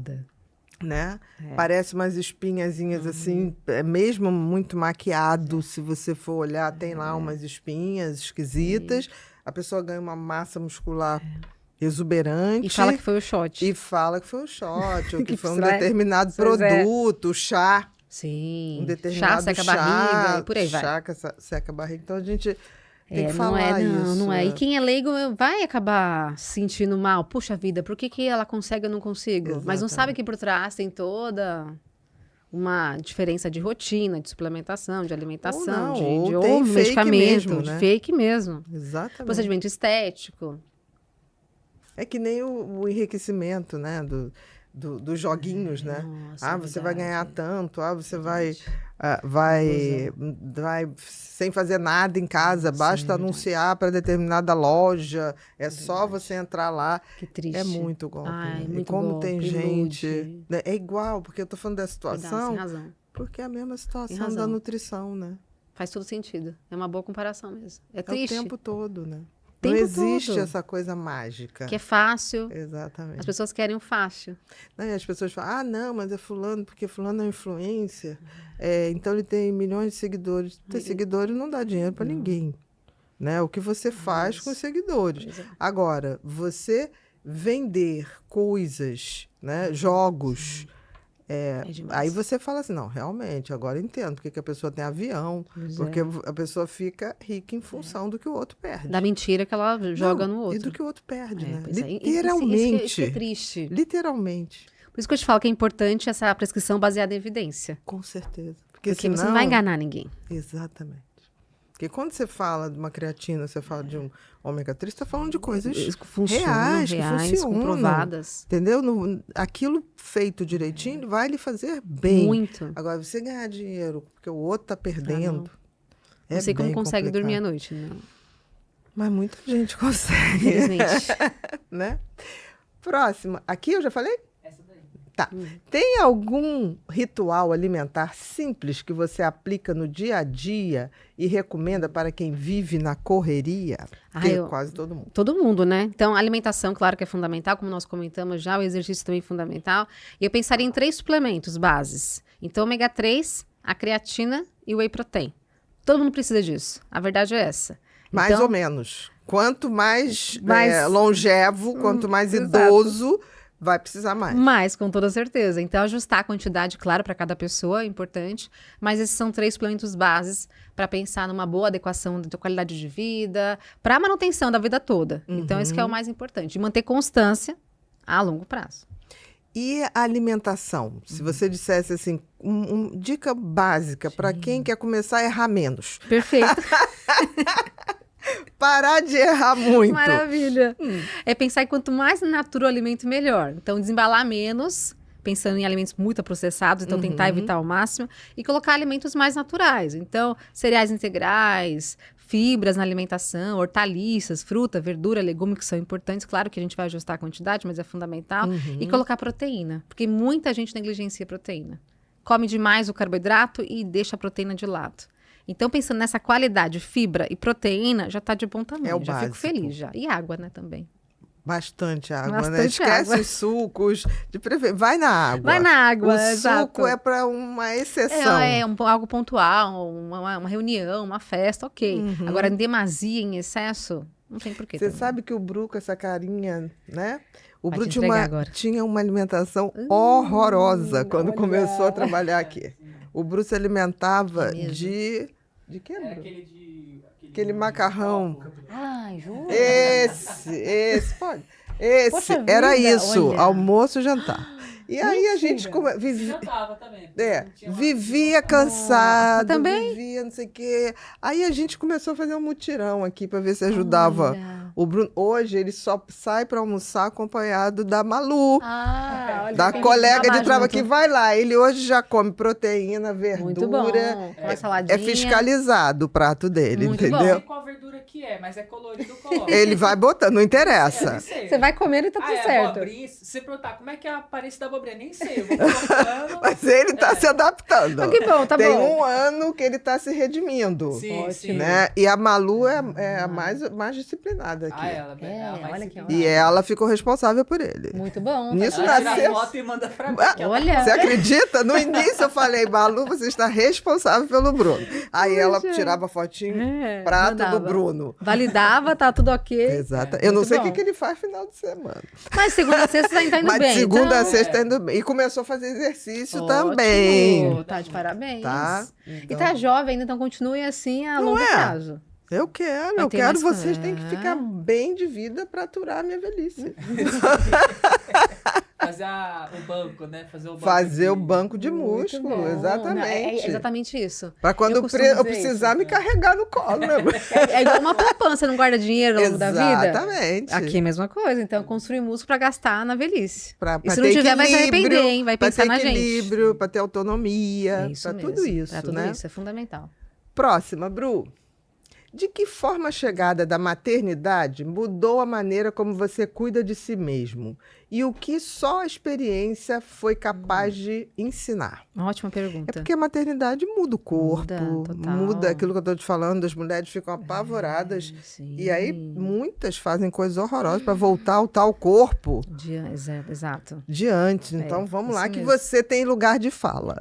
né? É. Parece umas espinhazinhas assim, mesmo muito maquiado, se você for olhar, tem lá umas espinhas esquisitas. A pessoa ganha uma massa muscular exuberante. E fala que foi o shot. E fala que foi um shot, ou que Que foi um será? determinado Pois é. produto, chá. Sim. Um determinado Chá seca a barriga e por aí vai. Chá seca a barriga. Então a gente tem que não falar isso. não é. E quem é leigo vai acabar se sentindo mal. Puxa vida, por que ela consegue e eu não consigo? Mas não sabe que por trás tem toda uma diferença de rotina, de suplementação, de alimentação, de tem fake medicamento, mesmo, de né? fake mesmo. Exatamente. Procedimento estético. É que nem o enriquecimento, né? Dos joguinhos, né? Nossa, Você vai ganhar verdade. tanto, você vai sem fazer nada em casa, basta anunciar para determinada loja, só você entrar lá. Que triste. É muito golpe. Ai, né? E muito como golpe, tem gente. ilude. Né? É igual, porque eu tô falando da Verdade, situação, sem razão. porque é a mesma Tem situação razão. da nutrição, né? Faz todo sentido. É uma boa comparação mesmo. É É o triste. tempo todo, né? Tempo Não existe todo. essa coisa mágica. Que é fácil. Exatamente. As pessoas querem o fácil. Né? As pessoas falam, não, mas é fulano, porque fulano é influência, então ele tem milhões de seguidores. Ter seguidores não dá dinheiro para ninguém. Né? O que você faz com os seguidores. Pois é. Agora, você vender coisas, né? Jogos, É demais. aí você fala assim, não, realmente, agora eu entendo porque que a pessoa tem avião, Pois porque é. a pessoa fica rica em função do que o outro perde. Da mentira que ela joga Não, no outro. E do que o outro perde, né? Pois é. Literalmente. Isso que é triste. Literalmente. Por isso que eu te falo que é importante essa prescrição baseada em evidência. Com certeza. Porque senão, você não vai enganar ninguém. Exatamente. Porque quando você fala de uma creatina, você fala de um ômega 3, você está falando de coisas reais, que funcionam. comprovadas. Entendeu? Aquilo feito direitinho vai lhe fazer bem. Muito. Agora, você ganhar dinheiro porque o outro está perdendo. Não sei como bem consegue complicado. dormir à noite. Não. Mas muita gente consegue. Infelizmente. Né? Próxima. Aqui eu já falei? Essa daí. Tá. Tem algum ritual alimentar simples que você aplica no dia a dia e recomenda para quem vive na correria? Porque quase todo mundo. Todo mundo, né? Então, a alimentação, claro que é fundamental, como nós comentamos já, o exercício também é fundamental. E eu pensaria em 3 suplementos bases. Então, ômega 3, a creatina e o whey protein. Todo mundo precisa disso. A verdade é essa. Mais Então, ou menos. Quanto mais, mais- longevo, quanto mais exato. idoso, vai precisar mais. Mas, com toda certeza. Então, ajustar a quantidade, claro, para cada pessoa é importante. Mas esses são 3 suplementos bases para pensar numa boa adequação da qualidade de vida, para a manutenção da vida toda. Então, esse que é o mais importante. E manter constância a longo prazo. E a alimentação? Se você dissesse assim, dica básica para quem quer começar a errar menos. Perfeito. Parar de errar muito. Maravilha. É pensar que quanto mais natura o alimento, melhor. Então, desembalar menos, pensando em alimentos muito processados, então tentar evitar ao máximo, e colocar alimentos mais naturais. Então, cereais integrais, fibras na alimentação, hortaliças, fruta, verdura, legume, que são importantes. Claro que a gente vai ajustar a quantidade, mas é fundamental. E colocar proteína, porque muita gente negligencia a proteína. Come demais o carboidrato e deixa a proteína de lado. Então, pensando nessa qualidade, fibra e proteína, já está de bom tamanho. É o já básico. fico feliz já. E água, né, também. Bastante água, né? Bastante Esquece água. os sucos. Vai na água. Vai na água, O exato. suco é para uma exceção. Algo pontual, uma reunião, uma festa, ok. Agora, em demasia, em excesso, não tem porquê. Você também. sabe que o Bru, com essa carinha, né? O Vai Bru te entregar agora. tinha uma alimentação horrorosa quando olha. começou a trabalhar aqui. O Bru se alimentava É mesmo? de quê, É Bru? aquele macarrão. Ai, juro. Esse, pode. Esse, Poxa era vida, isso, olha. almoço e jantar. E aí a gente Já tava também. vivia cansado, Também? vivia não sei o quê. Aí a gente começou a fazer um mutirão aqui para ver se ajudava. Olha. O Bruno, hoje ele só sai para almoçar acompanhado da Malu, Olha, da tem colega de trabalho trabalho junto. que vai lá. Ele hoje já come proteína, Muito bom. verdura. Com uma saladinha. É fiscalizado o prato dele, Muito bom. entendeu? Qual verdura que é, mas é colorido, coloca. Ele vai botando, não interessa. Você vai comendo e tá tudo certo. Abobrinha, se você perguntar como é que é a aparência da abobrinha, nem sei, eu vou colocando. Mas ele tá se adaptando. Ah, que bom, tá Tem bom. um ano que ele tá se redimindo. Sim, sim. Né? E a Malu é a mais disciplinada aqui. Ela vai olha seguir. que E ela ficou responsável por ele. Muito bom. Nisso Ela tira nasceu. foto e manda pra mim. Olha. Você acredita? No início eu falei, Malu, você está responsável pelo Bruno. Aí ela tirava fotinho, prato mandava. do Bruno. Validava, tá tudo ok. Exato. Eu não muito sei o bom. que ele faz final de semana. Mas segunda a sexta tá indo Mas bem. segunda então... a sexta indo bem. E começou a fazer exercício Ótimo, também. tá de parabéns. Tá? E Então, tá jovem ainda, então continue assim a Não longo é? prazo. eu Vai ter quero. mais Vocês coisa. têm que ficar bem de vida para aturar a minha velhice. Fazer o banco, né? Fazer o banco de Muito músculo, bom. exatamente. Não, é exatamente isso. Para quando Eu costumo eu dizer precisar isso. me carregar no colo, né? É igual uma poupança, não guarda dinheiro ao longo da vida? Exatamente. Aqui é a mesma coisa. Então, construir músculo pra gastar na velhice. Pra E se não tiver, vai se arrepender, hein? Vai pra pensar ter na gente. equilíbrio, para ter autonomia, É isso para mesmo. tudo isso, Pra tudo né? isso, é fundamental. Próxima, Bru. De que forma a chegada da maternidade mudou a maneira como você cuida de si mesmo? E o que só a experiência foi capaz de ensinar? Ótima É pergunta. porque a maternidade muda o corpo, Muda, total. muda aquilo que eu estou te falando, as mulheres ficam apavoradas. Sim. E aí muitas fazem coisas horrorosas para voltar ao tal corpo Exato. de antes. Então vamos isso lá que mesmo. você tem lugar de fala.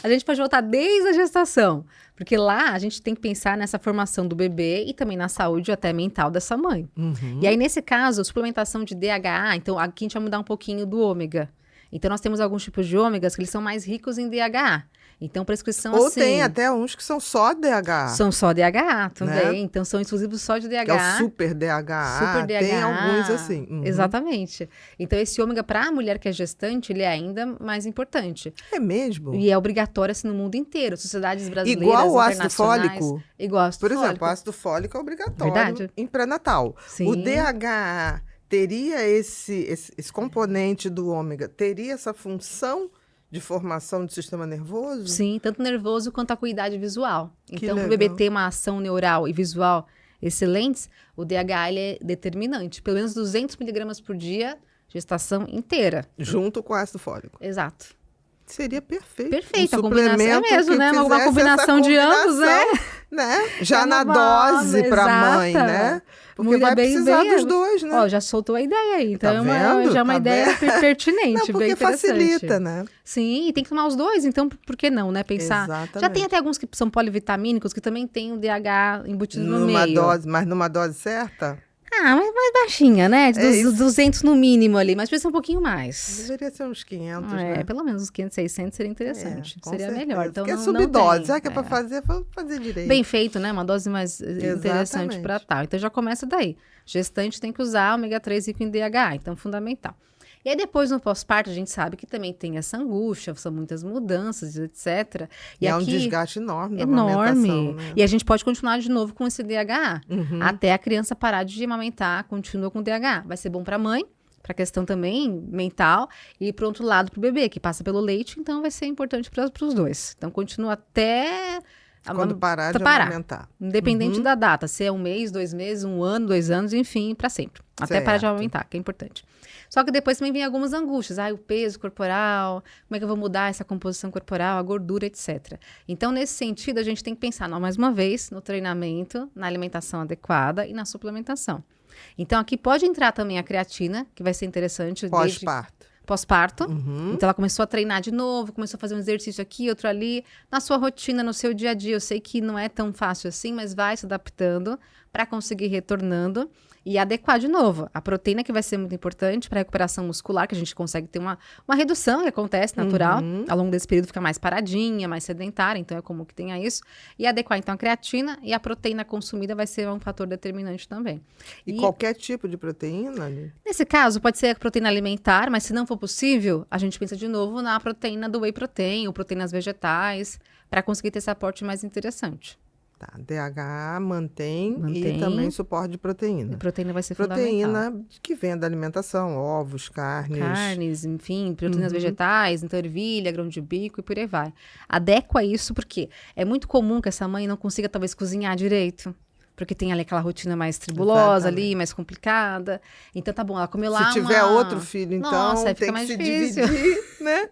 A gente pode voltar desde a gestação, porque lá a gente tem que pensar nessa formação do bebê e também na saúde até mental dessa mãe. Uhum. E aí, nesse caso, suplementação de DHA, então aqui a gente vai mudar um pouquinho do ômega. Então, nós temos alguns tipos de ômegas que eles são mais ricos em DHA. Então, prescrição Ou assim... tem até uns que são só DHA. São só DHA também. Né? Então, são exclusivos só de DHA. Que é o super DHA. Super DHA. Tem alguns assim. Uhum. Exatamente. Então, esse ômega, para a mulher que é gestante, ele é ainda mais importante. É mesmo? E é obrigatório assim no mundo inteiro. Sociedades brasileiras, Igual o ácido internacionais. fólico? Igual o ácido Por exemplo, fólico. o ácido fólico é obrigatório Verdade. em pré-natal. Sim. O DHA teria esse componente do ômega, teria essa função de formação do sistema nervoso? Sim, tanto nervoso quanto a acuidade visual. Que Então, para o legal. bebê ter uma ação neural e visual excelentes, o DHA ele é determinante. Pelo menos 200 miligramas por dia, gestação inteira. Junto com o ácido fólico. Exato. Seria perfeito. Perfeito, Um a combinação. É suplemento mesmo, que né? Uma fizesse combinação essa de ambos, né? né? Já É na uma dose base, para a exata. mãe, né? Porque Muda vai bem, precisar bem, dos dois, né? Ó, já soltou a ideia aí. Então, Tá é uma, vendo? já é uma Tá ideia vendo? pertinente, Não, bem porque interessante. facilita, né? Sim, e tem que tomar os dois, então por que não, né? Pensar. Exatamente. Já tem até alguns que são polivitamínicos que também tem o DHA embutido no Numa meio. dose, mas numa dose certa? Ah, mas mais baixinha, né? De É isso. 200 no mínimo ali, mas precisa um pouquinho mais. Deveria ser uns 500, É, né? pelo menos uns 500, 600 seria interessante. Com Seria certeza. melhor. Então, Porque é não subdose. tem. Já que é para fazer, vamos fazer direito. Bem feito, né? Uma dose mais interessante Exatamente. para tal. Então já começa daí. Gestante tem que usar ômega 3 rico em DHA, então fundamental. E aí depois no pós-parto a gente sabe que também tem essa angústia, são muitas mudanças, etc. E é um aqui, desgaste enorme na enorme. amamentação, né? E a gente pode continuar de novo com esse DHA. Uhum. Até a criança parar de amamentar, continua com DHA. Vai ser bom para a mãe, para a questão também mental, e para outro lado para o bebê, que passa pelo leite, então vai ser importante para os dois. Então continua até... Quando parar de parar. amamentar. Independente da data, se é 1 mês, 2 meses, 1 ano, 2 anos, enfim, para sempre. Até parar de Certo. amamentar, que é importante. Só que depois também vem algumas angústias. O peso corporal, como é que eu vou mudar essa composição corporal, a gordura, etc. Então, nesse sentido, a gente tem que pensar, mais uma vez, no treinamento, na alimentação adequada e na suplementação. Então, aqui pode entrar também a creatina, que vai ser interessante. Pós-parto. Pós-parto. Uhum. Então, ela começou a treinar de novo, começou a fazer um exercício aqui, outro ali. Na sua rotina, no seu dia a dia, eu sei que não é tão fácil assim, mas vai se adaptando para conseguir ir retornando e adequar de novo. A proteína que vai ser muito importante para a recuperação muscular, que a gente consegue ter uma redução que acontece natural. Ao longo desse período fica mais paradinha, mais sedentária, então é comum que tenha isso. E adequar, então, a creatina e a proteína consumida vai ser um fator determinante também. E qualquer tipo de proteína? Ali? Nesse caso, pode ser a proteína alimentar, mas se não for possível, a gente pensa de novo na proteína do whey protein ou proteínas vegetais, para conseguir ter esse aporte mais interessante. Tá, DHA mantém Mantém. e também suporte de proteína. A proteína vai ser fundamental. Proteína que vem da alimentação, ovos, Carnes, enfim, proteínas Uhum. vegetais, então ervilha, grão de bico e por aí vai. Adequa isso porque é muito comum que essa mãe não consiga talvez cozinhar direito. Porque tem ali aquela rotina mais tribulosa Exatamente. ali, mais complicada. Então tá bom, ela comeu lá Se tiver uma... outro filho, então Nossa, aí tem fica que mais se difícil. dividir, né?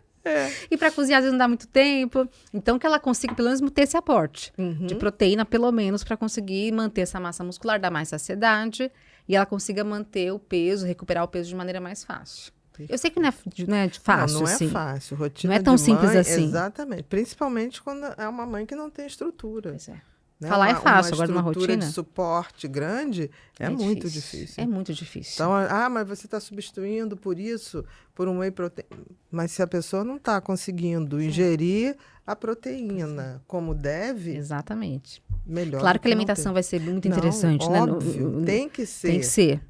E pra cozinhar às vezes não dá muito tempo. Então que ela consiga pelo menos ter esse aporte Uhum. de proteína, pelo menos, pra conseguir manter essa massa muscular, dar mais saciedade e ela consiga manter o peso, recuperar o peso de maneira mais fácil. Eu sei que não é fácil, não é assim. fácil. Rotina Não é tão de simples mãe, assim. Exatamente. Principalmente quando é uma mãe que não tem estrutura. Pois é. Né? Falar é fácil, uma agora numa estrutura rotina de suporte grande é muito difícil. É muito difícil. Então, mas você está substituindo por isso, por um whey protein. Mas se a pessoa não está conseguindo ingerir a proteína como deve, Exatamente. melhor. Claro do que a não alimentação ter. vai ser muito Não, interessante, né? óbvio, tem que ser. Tem que ser.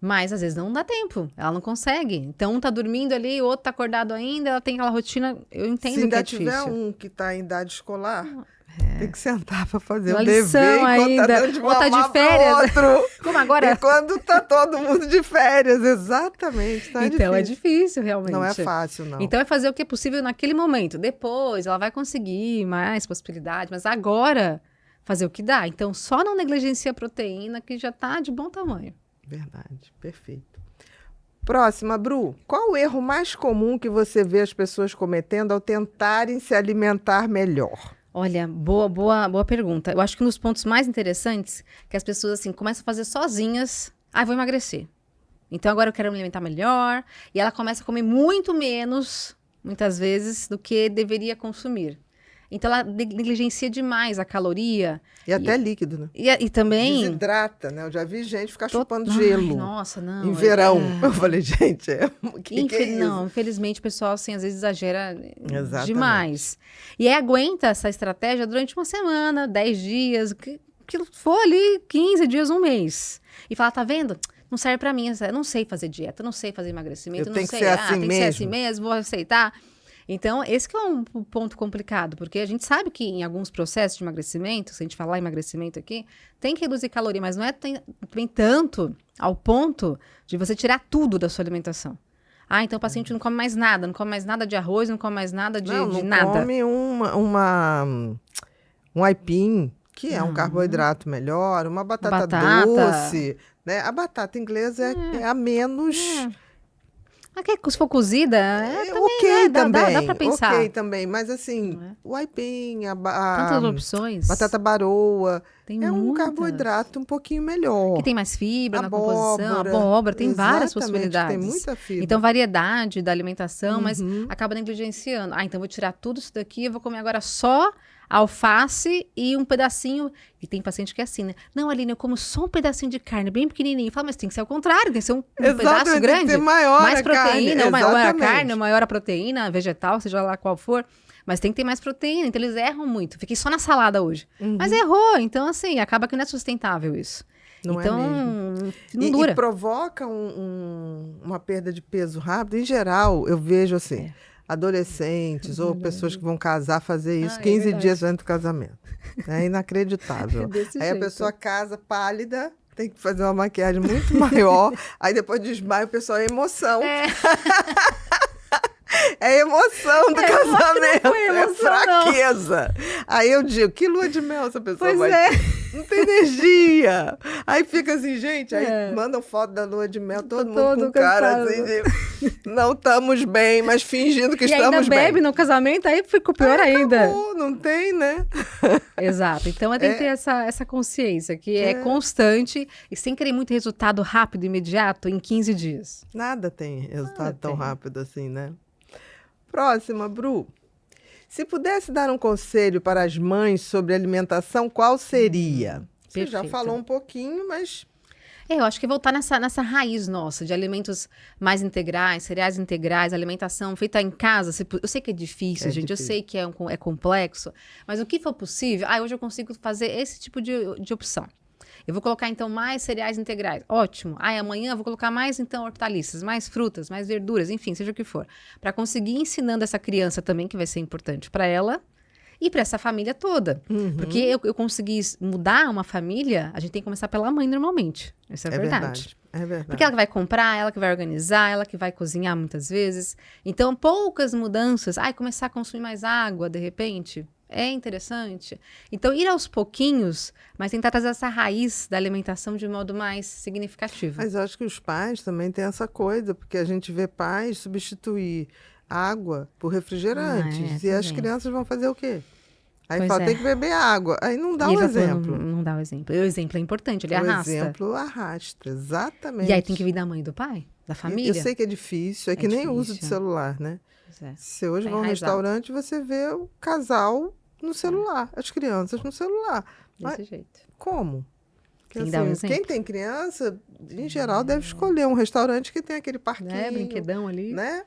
Mas às vezes não dá tempo, ela não consegue. Então um tá dormindo ali, o outro tá acordado ainda, ela tem aquela rotina. Eu entendo Se que ainda é tiver difícil. um que está em idade escolar, tem que sentar para fazer Uma o dever lição enquanto ainda, tá dando de ou tá de mamar pro férias. outro. Como agora? E quando tá todo mundo de férias, exatamente. Tá Então é difícil. difícil, realmente. Não é fácil, não. Então é fazer o que é possível naquele momento. Depois ela vai conseguir mais possibilidades, mas agora fazer o que dá. Então só não negligencia a proteína que já tá de bom tamanho. Verdade, perfeito. Próxima, Bru. Qual o erro mais comum que você vê as pessoas cometendo ao tentarem se alimentar melhor? Olha, boa pergunta. Eu acho que um dos pontos mais interessantes é que as pessoas assim começam a fazer sozinhas. Vou emagrecer. Então agora eu quero me alimentar melhor. E ela começa a comer muito menos, muitas vezes, do que deveria consumir. Então ela negligencia demais a caloria. E até líquido, né? E também... Desidrata, né? Eu já vi gente ficar chupando Ai, gelo nossa, não. em verão. Eu falei, gente, que é isso? Não, infelizmente o pessoal assim, às vezes exagera Exatamente. demais. E aí aguenta essa estratégia durante uma semana, 10 dias, que for ali 15 dias, um mês. E fala, tá vendo? Não serve pra mim, eu não sei fazer dieta, não sei fazer emagrecimento, Eu não tenho que sei. ser assim tem que ser assim mesmo, vou aceitar. Então, esse que é um ponto complicado, porque a gente sabe que em alguns processos de emagrecimento, se a gente falar emagrecimento aqui, tem que reduzir caloria, mas não é também tanto ao ponto de você tirar tudo da sua alimentação. Então o paciente não come mais nada de arroz, não come mais nada de nada. Come um aipim, que é um carboidrato melhor, uma batata doce, né? A batata inglesa é a menos... Se for cozida, ok também. Dá pra pensar. Ok também, mas assim, o aipim, tantas opções. Batata baroa, tem um muitas. carboidrato um pouquinho melhor. Que tem mais fibra na composição, abóbora, tem várias possibilidades. Tem muita fibra. Então, variedade da alimentação, mas acaba negligenciando. Então vou tirar tudo isso daqui, eu vou comer agora só alface e um pedacinho. E tem paciente que é assim, né? Não, Aline, eu como só um pedacinho de carne, bem pequenininho. Fala, mas tem que ser ao contrário, tem que ser um pedaço grande. Tem que ser maior mais proteína, ou maior a exatamente. carne, ou maior a proteína vegetal, seja lá qual for. Mas tem que ter mais proteína, então eles erram muito. Fiquei só na salada hoje. Mas errou, então assim, acaba que não é sustentável isso. Não então, é mesmo. não dura. E provoca uma perda de peso rápido. Em geral, eu vejo assim, adolescentes ou pessoas que vão casar fazer isso 15 dias antes do casamento. É inacreditável. Desse Aí jeito. a pessoa casa pálida, tem que fazer uma maquiagem muito maior. Aí depois desmaia, o pessoal é emoção. É emoção do casamento, foi emoção, é fraqueza. Aí eu digo, que lua de mel essa pessoa Pois vai é. ter? Não tem energia. Aí fica assim, gente, aí mandam foto da lua de mel, todo mundo com cara assim de não estamos bem, mas fingindo que E estamos ainda bem. bebe no casamento, aí ficou pior ainda. Acabou, não tem, né? Exato. Então tem que ter essa consciência, que é constante e sem querer muito resultado rápido, imediato, em 15 dias. Nada tem resultado tão rápido assim, né? Próxima, Bru. Se pudesse dar um conselho para as mães sobre alimentação, qual seria? Você já perfeito. falou um pouquinho, mas... Eu acho que voltar nessa raiz nossa, de alimentos mais integrais, cereais integrais, alimentação feita em casa. Eu sei que é difícil, gente, difícil. eu sei que é complexo, mas o que for possível, hoje eu consigo fazer esse tipo de opção. Eu vou colocar, então, mais cereais integrais. Ótimo. Amanhã eu vou colocar mais, então, hortaliças, mais frutas, mais verduras, enfim, seja o que for. Para conseguir ensinando essa criança também, que vai ser importante para ela, e para essa família toda. Porque eu consegui mudar uma família, a gente tem que começar pela mãe normalmente. Isso é verdade. É verdade. Porque ela que vai comprar, ela que vai organizar, ela que vai cozinhar muitas vezes. Então, poucas mudanças. Começar a consumir mais água, de repente, é interessante. Então, ir aos pouquinhos, mas tentar trazer essa raiz da alimentação de modo mais significativo. Mas eu acho que os pais também têm essa coisa, porque a gente vê pais substituir água por refrigerantes. E as também. crianças vão fazer o quê? Aí Pois fala, é. tem que beber água. Aí não dá E o ele vai falando, exemplo. não dá o exemplo. E o exemplo é importante, ele O arrasta. exemplo arrasta, exatamente. E aí tem que vir da mãe e do pai, da família. Eu sei que é difícil, é que nem o uso de difícil. celular, né? Pois é. Você hoje Tá vai a um enraizado. restaurante, você vê o casal no celular, as crianças no celular. Mas Desse jeito. como? Porque, Tem que dar um exemplo. quem tem criança, em geral, deve escolher um restaurante que tem aquele parquinho, Né? Brinquedão ali. né?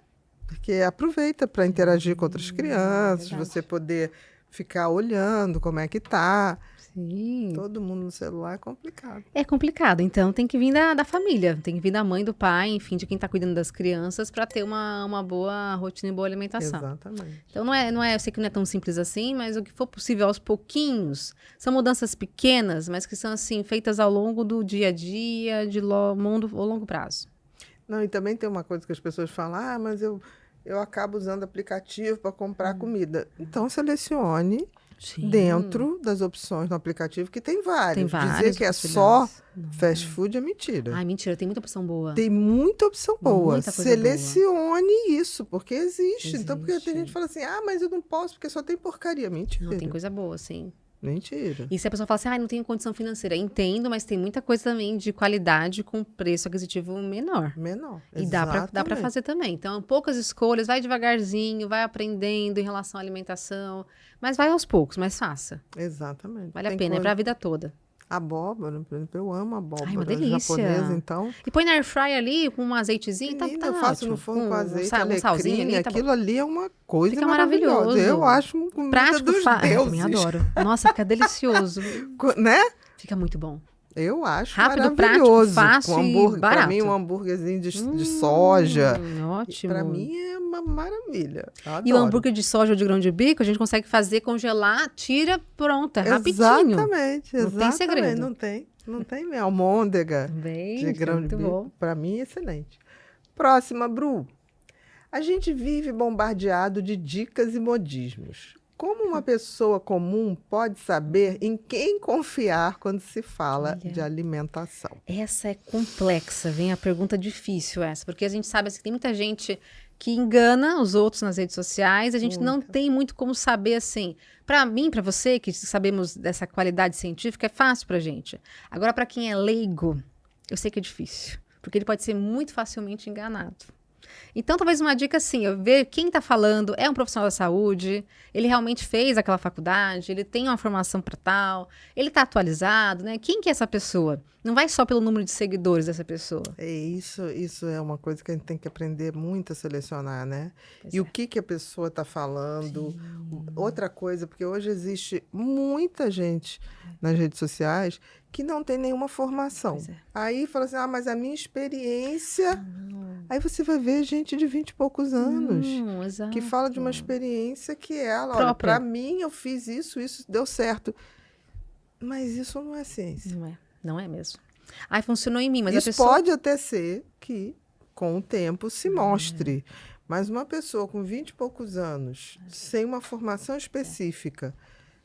Porque aproveita para interagir com outras crianças, verdade. você poder ficar olhando como é que tá. Sim. Todo mundo no celular é complicado. É complicado, então tem que vir da família, tem que vir da mãe, do pai, enfim, de quem está cuidando das crianças para ter uma boa rotina e boa alimentação. Exatamente. Então não é, eu sei que não é tão simples assim, mas o que for possível aos pouquinhos, são mudanças pequenas, mas que são assim feitas ao longo do dia a dia, mundo ao longo prazo. Não, e também tem uma coisa que as pessoas falam, mas eu acabo usando aplicativo para comprar comida. Então, selecione dentro das opções no aplicativo, que tem vários. Tem Dizer várias que é só possibilidades. fast food é mentira. Ai, mentira, tem muita opção boa. Tem muita opção boa. Muita coisa Selecione isso, porque existe. Então, porque tem Existe. gente que fala assim, mas eu não posso porque só tem porcaria. Mentira. Não, tem coisa boa, sim. Mentira. E se a pessoa fala assim, não tenho condição financeira, entendo, mas tem muita coisa também de qualidade com preço aquisitivo menor. Menor. E dá pra Exatamente. fazer também. Então, poucas escolhas, vai devagarzinho, vai aprendendo em relação à alimentação, mas vai aos poucos, mas faça. Exatamente. Vale a Tem pena, é coisa- pra vida toda. Abóbora, por exemplo, eu amo abóbora. Ai, uma delícia. Japonesa, então. E põe na air fry ali, com um azeitezinho, Menina, tá eu faço ótimo. no forno com azeite, um salzinho alecrim, ali, tá bom. aquilo ali é uma coisa Fica maravilhosa. maravilhoso. Eu acho uma comida Prático, dos eu também deuses. adoro. Nossa, fica delicioso. Né? Fica muito bom. Eu acho Rápido, maravilhoso. prático, fácil com hambúrguer, e pra barato. mim, um hambúrguerzinho de soja. Ótimo. Pra mim é uma maravilha. Eu E o adoro. hambúrguer de soja ou de grão de bico, a gente consegue fazer, congelar, tira, pronta, rapidinho. Exatamente, Não tem segredo. Não tem mesmo. Almôndega Bem, de grão de muito bico. bom. Pra mim, excelente. Próxima, Bru. A gente vive bombardeado de dicas e modismos. Como uma pessoa comum pode saber em quem confiar quando se fala Olha. de alimentação? Essa é complexa, vem a pergunta difícil essa, porque a gente sabe assim, que tem muita gente que engana os outros nas redes sociais, a gente não tem muito como saber assim. Para mim, para você, que sabemos dessa qualidade científica, é fácil pra gente. Agora, para quem é leigo, eu sei que é difícil, porque ele pode ser muito facilmente enganado. Então, talvez uma dica assim, eu ver quem está falando é um profissional da saúde, ele realmente fez aquela faculdade, ele tem uma formação para tal, ele está atualizado, né? Quem que é essa pessoa? Não vai só pelo número de seguidores dessa pessoa. Isso é uma coisa que a gente tem que aprender muito a selecionar, né? Pois E é. o que a pessoa está falando. Outra coisa, porque hoje existe muita gente nas redes sociais que não tem nenhuma formação. Pois é. Aí fala assim, mas a minha experiência... Aí você vai ver gente de 20 e poucos anos Exato. que fala de uma experiência que ela, olha, Própria. para mim eu fiz isso deu certo. Mas isso não é ciência. Não é mesmo. Ai, funcionou em mim, mas Isso a pessoa... pode até ser que, com o tempo, se mostre. Mas uma pessoa com 20 e poucos anos, sem uma formação específica,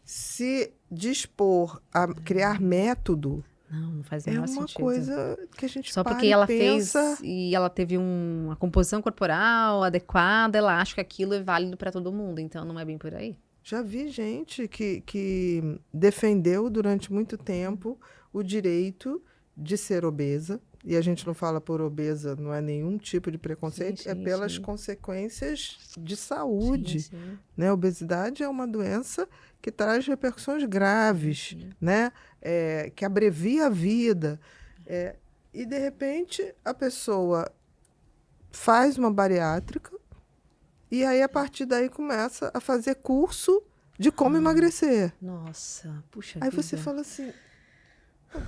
se dispor a criar método, Não faz o é menor uma sentido. coisa que a gente Só para porque e ela pensa. fez e ela teve uma composição corporal adequada, ela acha que aquilo é válido para todo mundo. Então, não é bem por aí. Já vi gente que defendeu durante muito tempo o direito de ser obesa. E a gente não fala por obesa, não é nenhum tipo de preconceito, Sim, é sim, pelas sim. consequências de saúde. Sim. Né? A obesidade é uma doença que traz repercussões graves, né? Que abrevia a vida. E, de repente, a pessoa faz uma bariátrica e aí, a partir daí, começa a fazer curso de como emagrecer. Nossa, puxa Aí vida. você fala assim,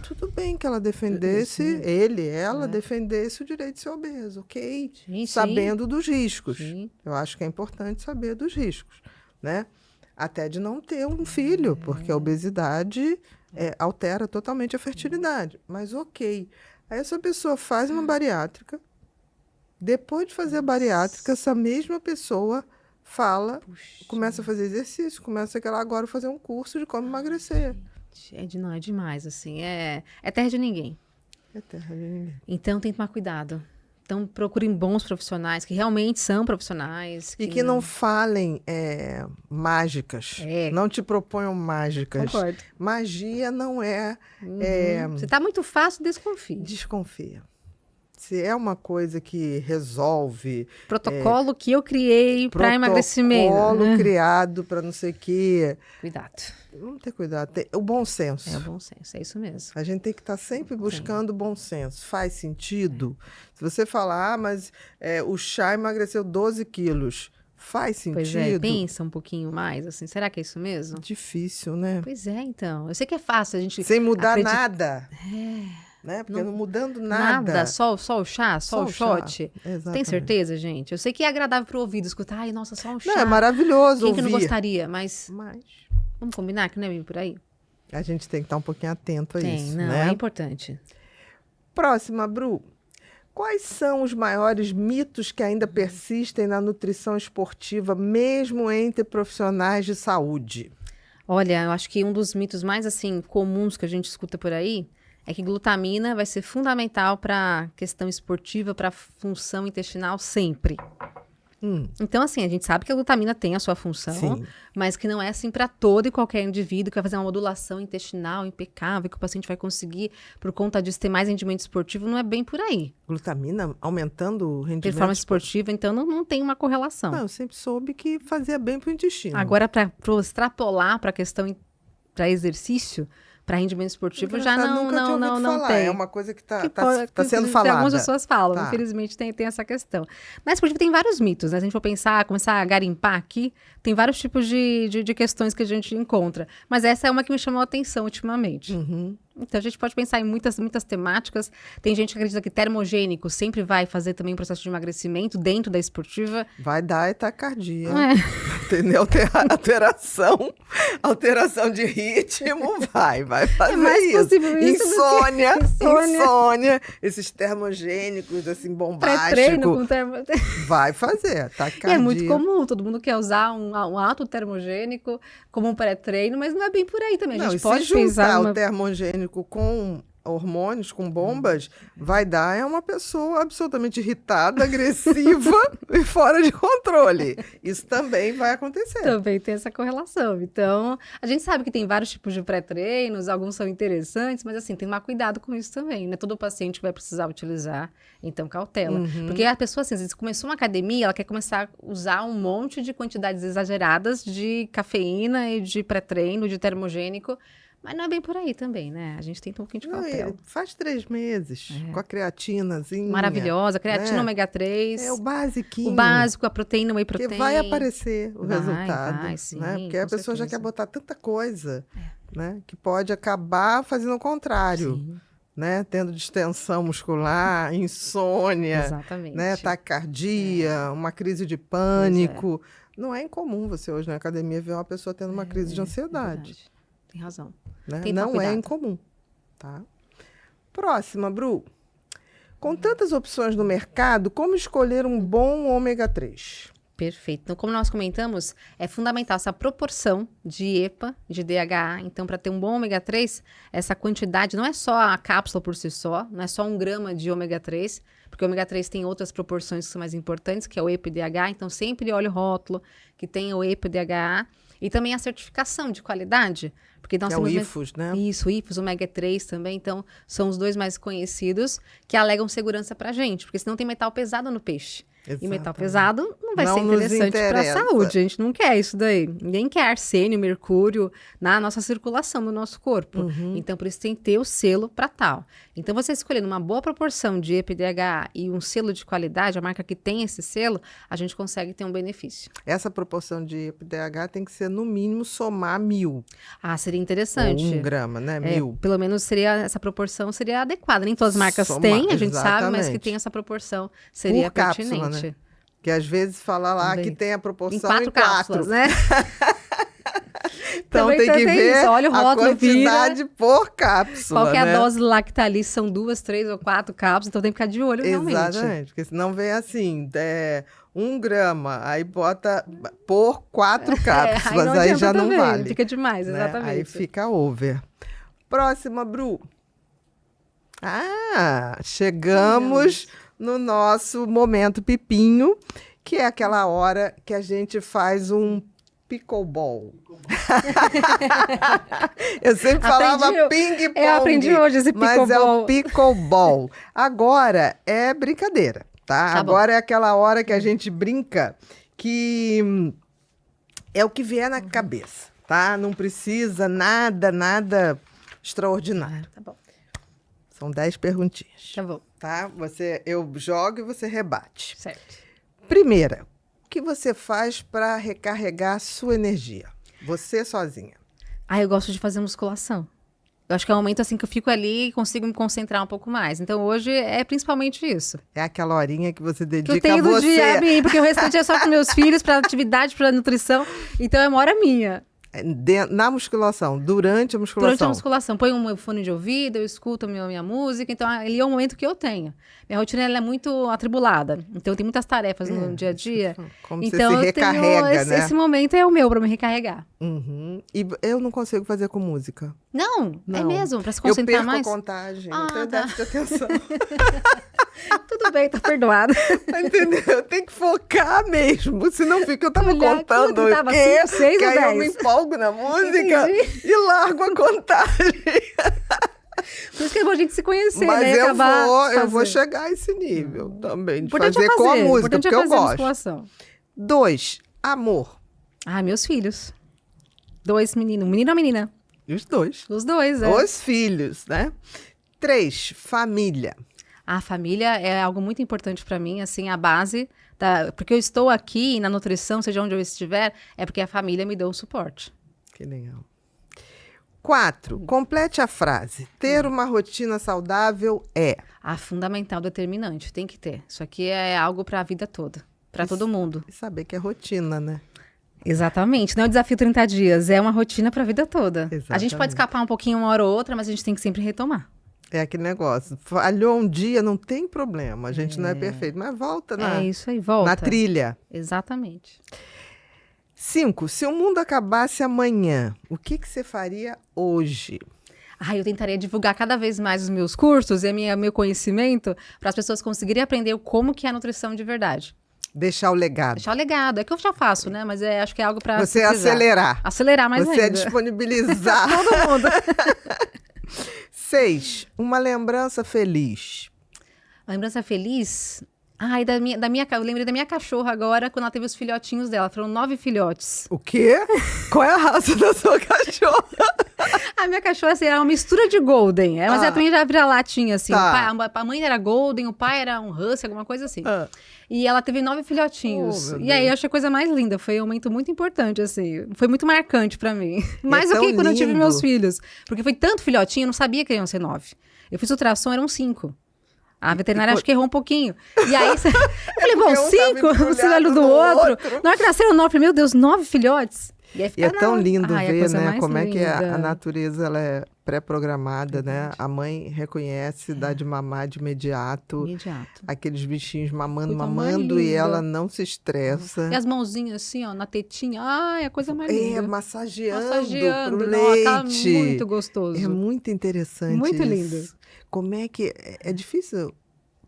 tudo bem que ela defendesse, ela defendesse o direito de ser obeso, ok? Sim, Sabendo dos riscos. Sim. Eu acho que é importante saber dos riscos, né? até de não ter um filho, porque a obesidade altera totalmente a fertilidade. Mas ok. Aí essa pessoa faz uma bariátrica, depois de fazer a bariátrica, essa mesma pessoa fala, começa a fazer exercício, começa a agora fazer um curso de como emagrecer. Não, é demais, assim. É terra de ninguém. É terra de ninguém. Então tem que tomar cuidado. Então procurem bons profissionais, que realmente são profissionais. E que não falem mágicas. Não te proponham mágicas. Concordo. Magia não é... Se está muito fácil, desconfie. Desconfia. Se é uma coisa que resolve... Protocolo que eu criei para emagrecimento. Protocolo criado para não sei o quê. Cuidado. Vamos ter cuidado. O bom senso. É o bom senso, é isso mesmo. A gente tem que estar sempre buscando bom senso. Faz sentido? Se você falar, mas o chá emagreceu 12 quilos, faz sentido? Pois é, pensa um pouquinho mais, assim, será que é isso mesmo? Difícil, né? Pois é, então. Eu sei que é fácil a gente... Sem mudar nada. Né? Porque não mudando nada. Só o chá, só o shot. Exatamente. Tem certeza, gente? Eu sei que é agradável para o ouvido escutar. Ai, nossa, só um chá. Não, é maravilhoso Quem ouvir. que não gostaria? Mas vamos combinar que não é bem por aí? A gente tem que estar um pouquinho atento a isso, Não, né? é importante. Próxima, Bru. Quais são os maiores mitos que ainda persistem na nutrição esportiva, mesmo entre profissionais de saúde? Olha, eu acho que um dos mitos mais assim comuns que a gente escuta por aí é que glutamina vai ser fundamental para a questão esportiva, para a função intestinal sempre. Então, assim, a gente sabe que a glutamina tem a sua função, Sim. mas que não é assim para todo e qualquer indivíduo que vai fazer uma modulação intestinal impecável, que o paciente vai conseguir, por conta disso, ter mais rendimento esportivo, não é bem por aí. Glutamina aumentando o rendimento? Performance esportiva, então, não tem uma correlação. Não, eu sempre soube que fazia bem para o intestino. Agora, para extrapolar para a questão, para exercício, para rendimento esportivo, já não tem. É uma coisa que está sendo falada. Algumas pessoas falam, Tá. Infelizmente tem essa questão. Mas esportivo tem vários mitos, né? Se a gente for pensar, começar a garimpar aqui, tem vários tipos de questões que a gente encontra. Mas essa é uma que me chamou a atenção ultimamente. Então, a gente pode pensar em muitas temáticas. Tem gente que acredita que termogênico sempre vai fazer também um processo de emagrecimento dentro da esportiva. Vai dar taquicardia. Entendeu? Alteração de ritmo, vai fazer mais possível isso insônia, esses termogênicos, assim, bombásticos. Pré-treino com Vai fazer, taquicardia. É muito comum, todo mundo quer usar um alto termogênico como um pré-treino, mas não é bem por aí também. A gente pode se juntar pensar o termogênico com hormônios, com bombas, vai dar uma pessoa absolutamente irritada, agressiva e fora de controle. Isso também vai acontecer. Também tem essa correlação. Então, a gente sabe que tem vários tipos de pré-treinos, alguns são interessantes, mas assim, tem que tomar cuidado com isso também. Não é todo paciente que vai precisar utilizar, então cautela. Porque a pessoa, assim, às vezes começou uma academia, ela quer começar a usar um monte de quantidades exageradas de cafeína e de pré-treino, de termogênico, mas não é bem por aí também, né? A gente tem um pouquinho de cautela. Faz 3 meses com a creatinazinha. Maravilhosa, creatina né? ômega 3. É o basiquinho. O básico, a proteína, whey protein. Porque vai aparecer o resultado. Vai, sim, né? Porque a pessoa já quer botar tanta coisa, né? Que pode acabar fazendo o contrário. Sim. Né? Tendo distensão muscular, insônia, Exatamente. né? Taquicardia, uma crise de pânico. Não é incomum você hoje na academia ver uma pessoa tendo uma crise de ansiedade. Verdade. Tem razão. Né? Tem que Não tomar é cuidado. incomum. Tá? Próxima, Bru. Com tantas opções no mercado, como escolher um bom ômega 3? Perfeito. Então, como nós comentamos, é fundamental essa proporção de EPA, de DHA. Então, para ter um bom ômega 3, essa quantidade não é só a cápsula por si só, não é só 1 grama de ômega 3, porque o ômega 3 tem outras proporções que são mais importantes, que é o EPA e DHA. Então, sempre olhe o rótulo que tem o EPA e DHA. E também a certificação de qualidade. Porque nós É o temos IFOS, né? Isso, o IFOS, ômega 3 também. Então, são os dois mais conhecidos que alegam segurança para a gente. Porque senão tem metal pesado no peixe. E metal Exatamente. pesado não vai Não ser nos interessante para a interessa. saúde. A gente não quer isso daí. Ninguém quer arsênio, mercúrio na nossa circulação do nosso corpo. Então, por isso tem que ter o selo para tal. Então, você escolhendo uma boa proporção de EPA e DHA e um selo de qualidade, a marca que tem esse selo, a gente consegue ter um benefício. Essa proporção de EPA-DH tem que ser, no mínimo, somar 1.000. Ah, seria interessante. Ou 1 grama, né? 1.000. Pelo menos essa proporção seria adequada. Nem todas as marcas Somar, têm, a gente sabe, mas que exatamente. tem essa proporção seria Por cápsula, pertinente. né? Que às vezes fala lá Também. que tem a proporção Em 4 cápsulas, né? Então Também tem que ver isso. Olha o a rótulo, quantidade por cápsula, Qual que é né? a dose lá que tá ali? São 2, 3 ou 4 cápsulas, então tem que ficar de olho realmente. Exatamente, porque senão vem assim, 1 grama, aí bota por 4 cápsulas, aí adianta já não também, vale. fica demais, né? exatamente. Aí fica over. Próxima, Bru. Chegamos no nosso momento pipinho, que é aquela hora que a gente faz um pickleball. Eu sempre falava ping-pong. Eu aprendi hoje esse pickleball. Mas é o pickleball. Agora é brincadeira, tá? Tá Agora é aquela hora que a gente brinca que é o que vier na cabeça, tá? Não precisa nada extraordinário. Tá bom. São 10 perguntinhas. Tá bom. Tá? Eu jogo e você rebate. Certo. Primeira, o que você faz para recarregar a sua energia? Você sozinha. Eu gosto de fazer musculação. Eu acho que é um momento assim que eu fico ali e consigo me concentrar um pouco mais. Então hoje é principalmente isso. É aquela horinha que você Que dedica eu tenho a do você. dia a mim, porque o restante é só para meus filhos, para atividade, para nutrição. Então é uma hora minha. Na musculação, durante a musculação. Durante a musculação, põe um fone de ouvido, eu escuto a minha música, então ali é o momento que eu tenho. Minha rotina ela é muito atribulada, então tem muitas tarefas no dia a dia. Como então você se recarrega, né? Esse momento é o meu para me recarregar. Uhum. E eu não consigo fazer com música. Não, é Não. mesmo, para se concentrar eu perco mais. a contagem, eu Ah, tenho tá. déficit de atenção. Tudo bem, tá perdoado. Entendeu? Eu tenho que focar mesmo, senão fica, eu tava Olhar contando tudo, tava o quê? 5, 6 que ou aí eu 10. me empolgo na música Entendi. e largo a contagem. Por isso que é bom a gente se conhecer, Mas né? E acabar eu vou fazendo. chegar a esse nível também, de Importante fazer é com a fazer, música, importante porque é eu fazer gosto. musculação. 2, amor. Meus filhos. 2 meninos, um menino e uma menina. E os dois. Os dois, Os filhos, né? 3, família. A família é algo muito importante para mim, assim, a base, porque eu estou aqui na nutrição, seja onde eu estiver, é porque a família me deu o suporte. Que legal. 4, complete a frase. Ter uma rotina saudável é... Fundamental, determinante, tem que ter. Isso aqui é algo para a vida toda, para todo mundo. E saber que é rotina, né? Exatamente, não é o desafio 30 dias, é uma rotina para a vida toda. A gente Exatamente. pode escapar um pouquinho uma hora ou outra, mas a gente tem que sempre retomar. É aquele negócio. Falhou um dia, não tem problema. A gente não é perfeito, mas volta É isso aí, volta. na trilha. Exatamente. 5, se o mundo acabasse amanhã, o que você faria hoje? Eu tentaria divulgar cada vez mais os meus cursos e meu conhecimento para as pessoas conseguirem aprender como que é a nutrição de verdade. Deixar o legado. Deixar o legado. É que eu já faço, né? Mas acho que é algo para Você acelerar. Acelerar mais Você ainda. disponibilizar. Todo mundo. 6, uma lembrança feliz. Uma lembrança feliz... eu lembrei da minha cachorra agora, quando ela teve os filhotinhos dela. Foram 9 filhotes. O quê? Qual é a raça da sua cachorra? A minha cachorra, assim, era uma mistura de golden. Mas ela também já vira latinha, assim. Tá. A mãe era golden, o pai era um husky, alguma coisa assim. E ela teve 9 filhotinhos. Oh, meu E aí Deus. eu achei a coisa mais linda. Foi um momento muito importante, assim. Foi muito marcante pra mim. Mais do tão que quando eu tive lindo. meus filhos. Porque foi tanto filhotinho, eu não sabia que iam ser 9. Eu fiz ultrassom, eram 5. A veterinária acho que errou um pouquinho. E aí, eu falei, bom, porque um tava 5, um embrulhado olho do no outro. outro. Na hora que nasceram 9, eu falei, meu Deus, 9 filhotes? E aí E é fica, tão não. lindo Ai, a ver, coisa né? mais Como é que a linda. natureza ela é pré-programada, né? A mãe reconhece, dá de mamar de imediato. Imediato. Aqueles bichinhos mamando, Coisa mais mamando, e linda. ela não se estressa. E as mãozinhas assim, ó, na tetinha. Ai, a coisa mais linda. Massageando pro Não, aquela leite. muito gostoso. É muito interessante Muito isso. lindo. Como é que... É difícil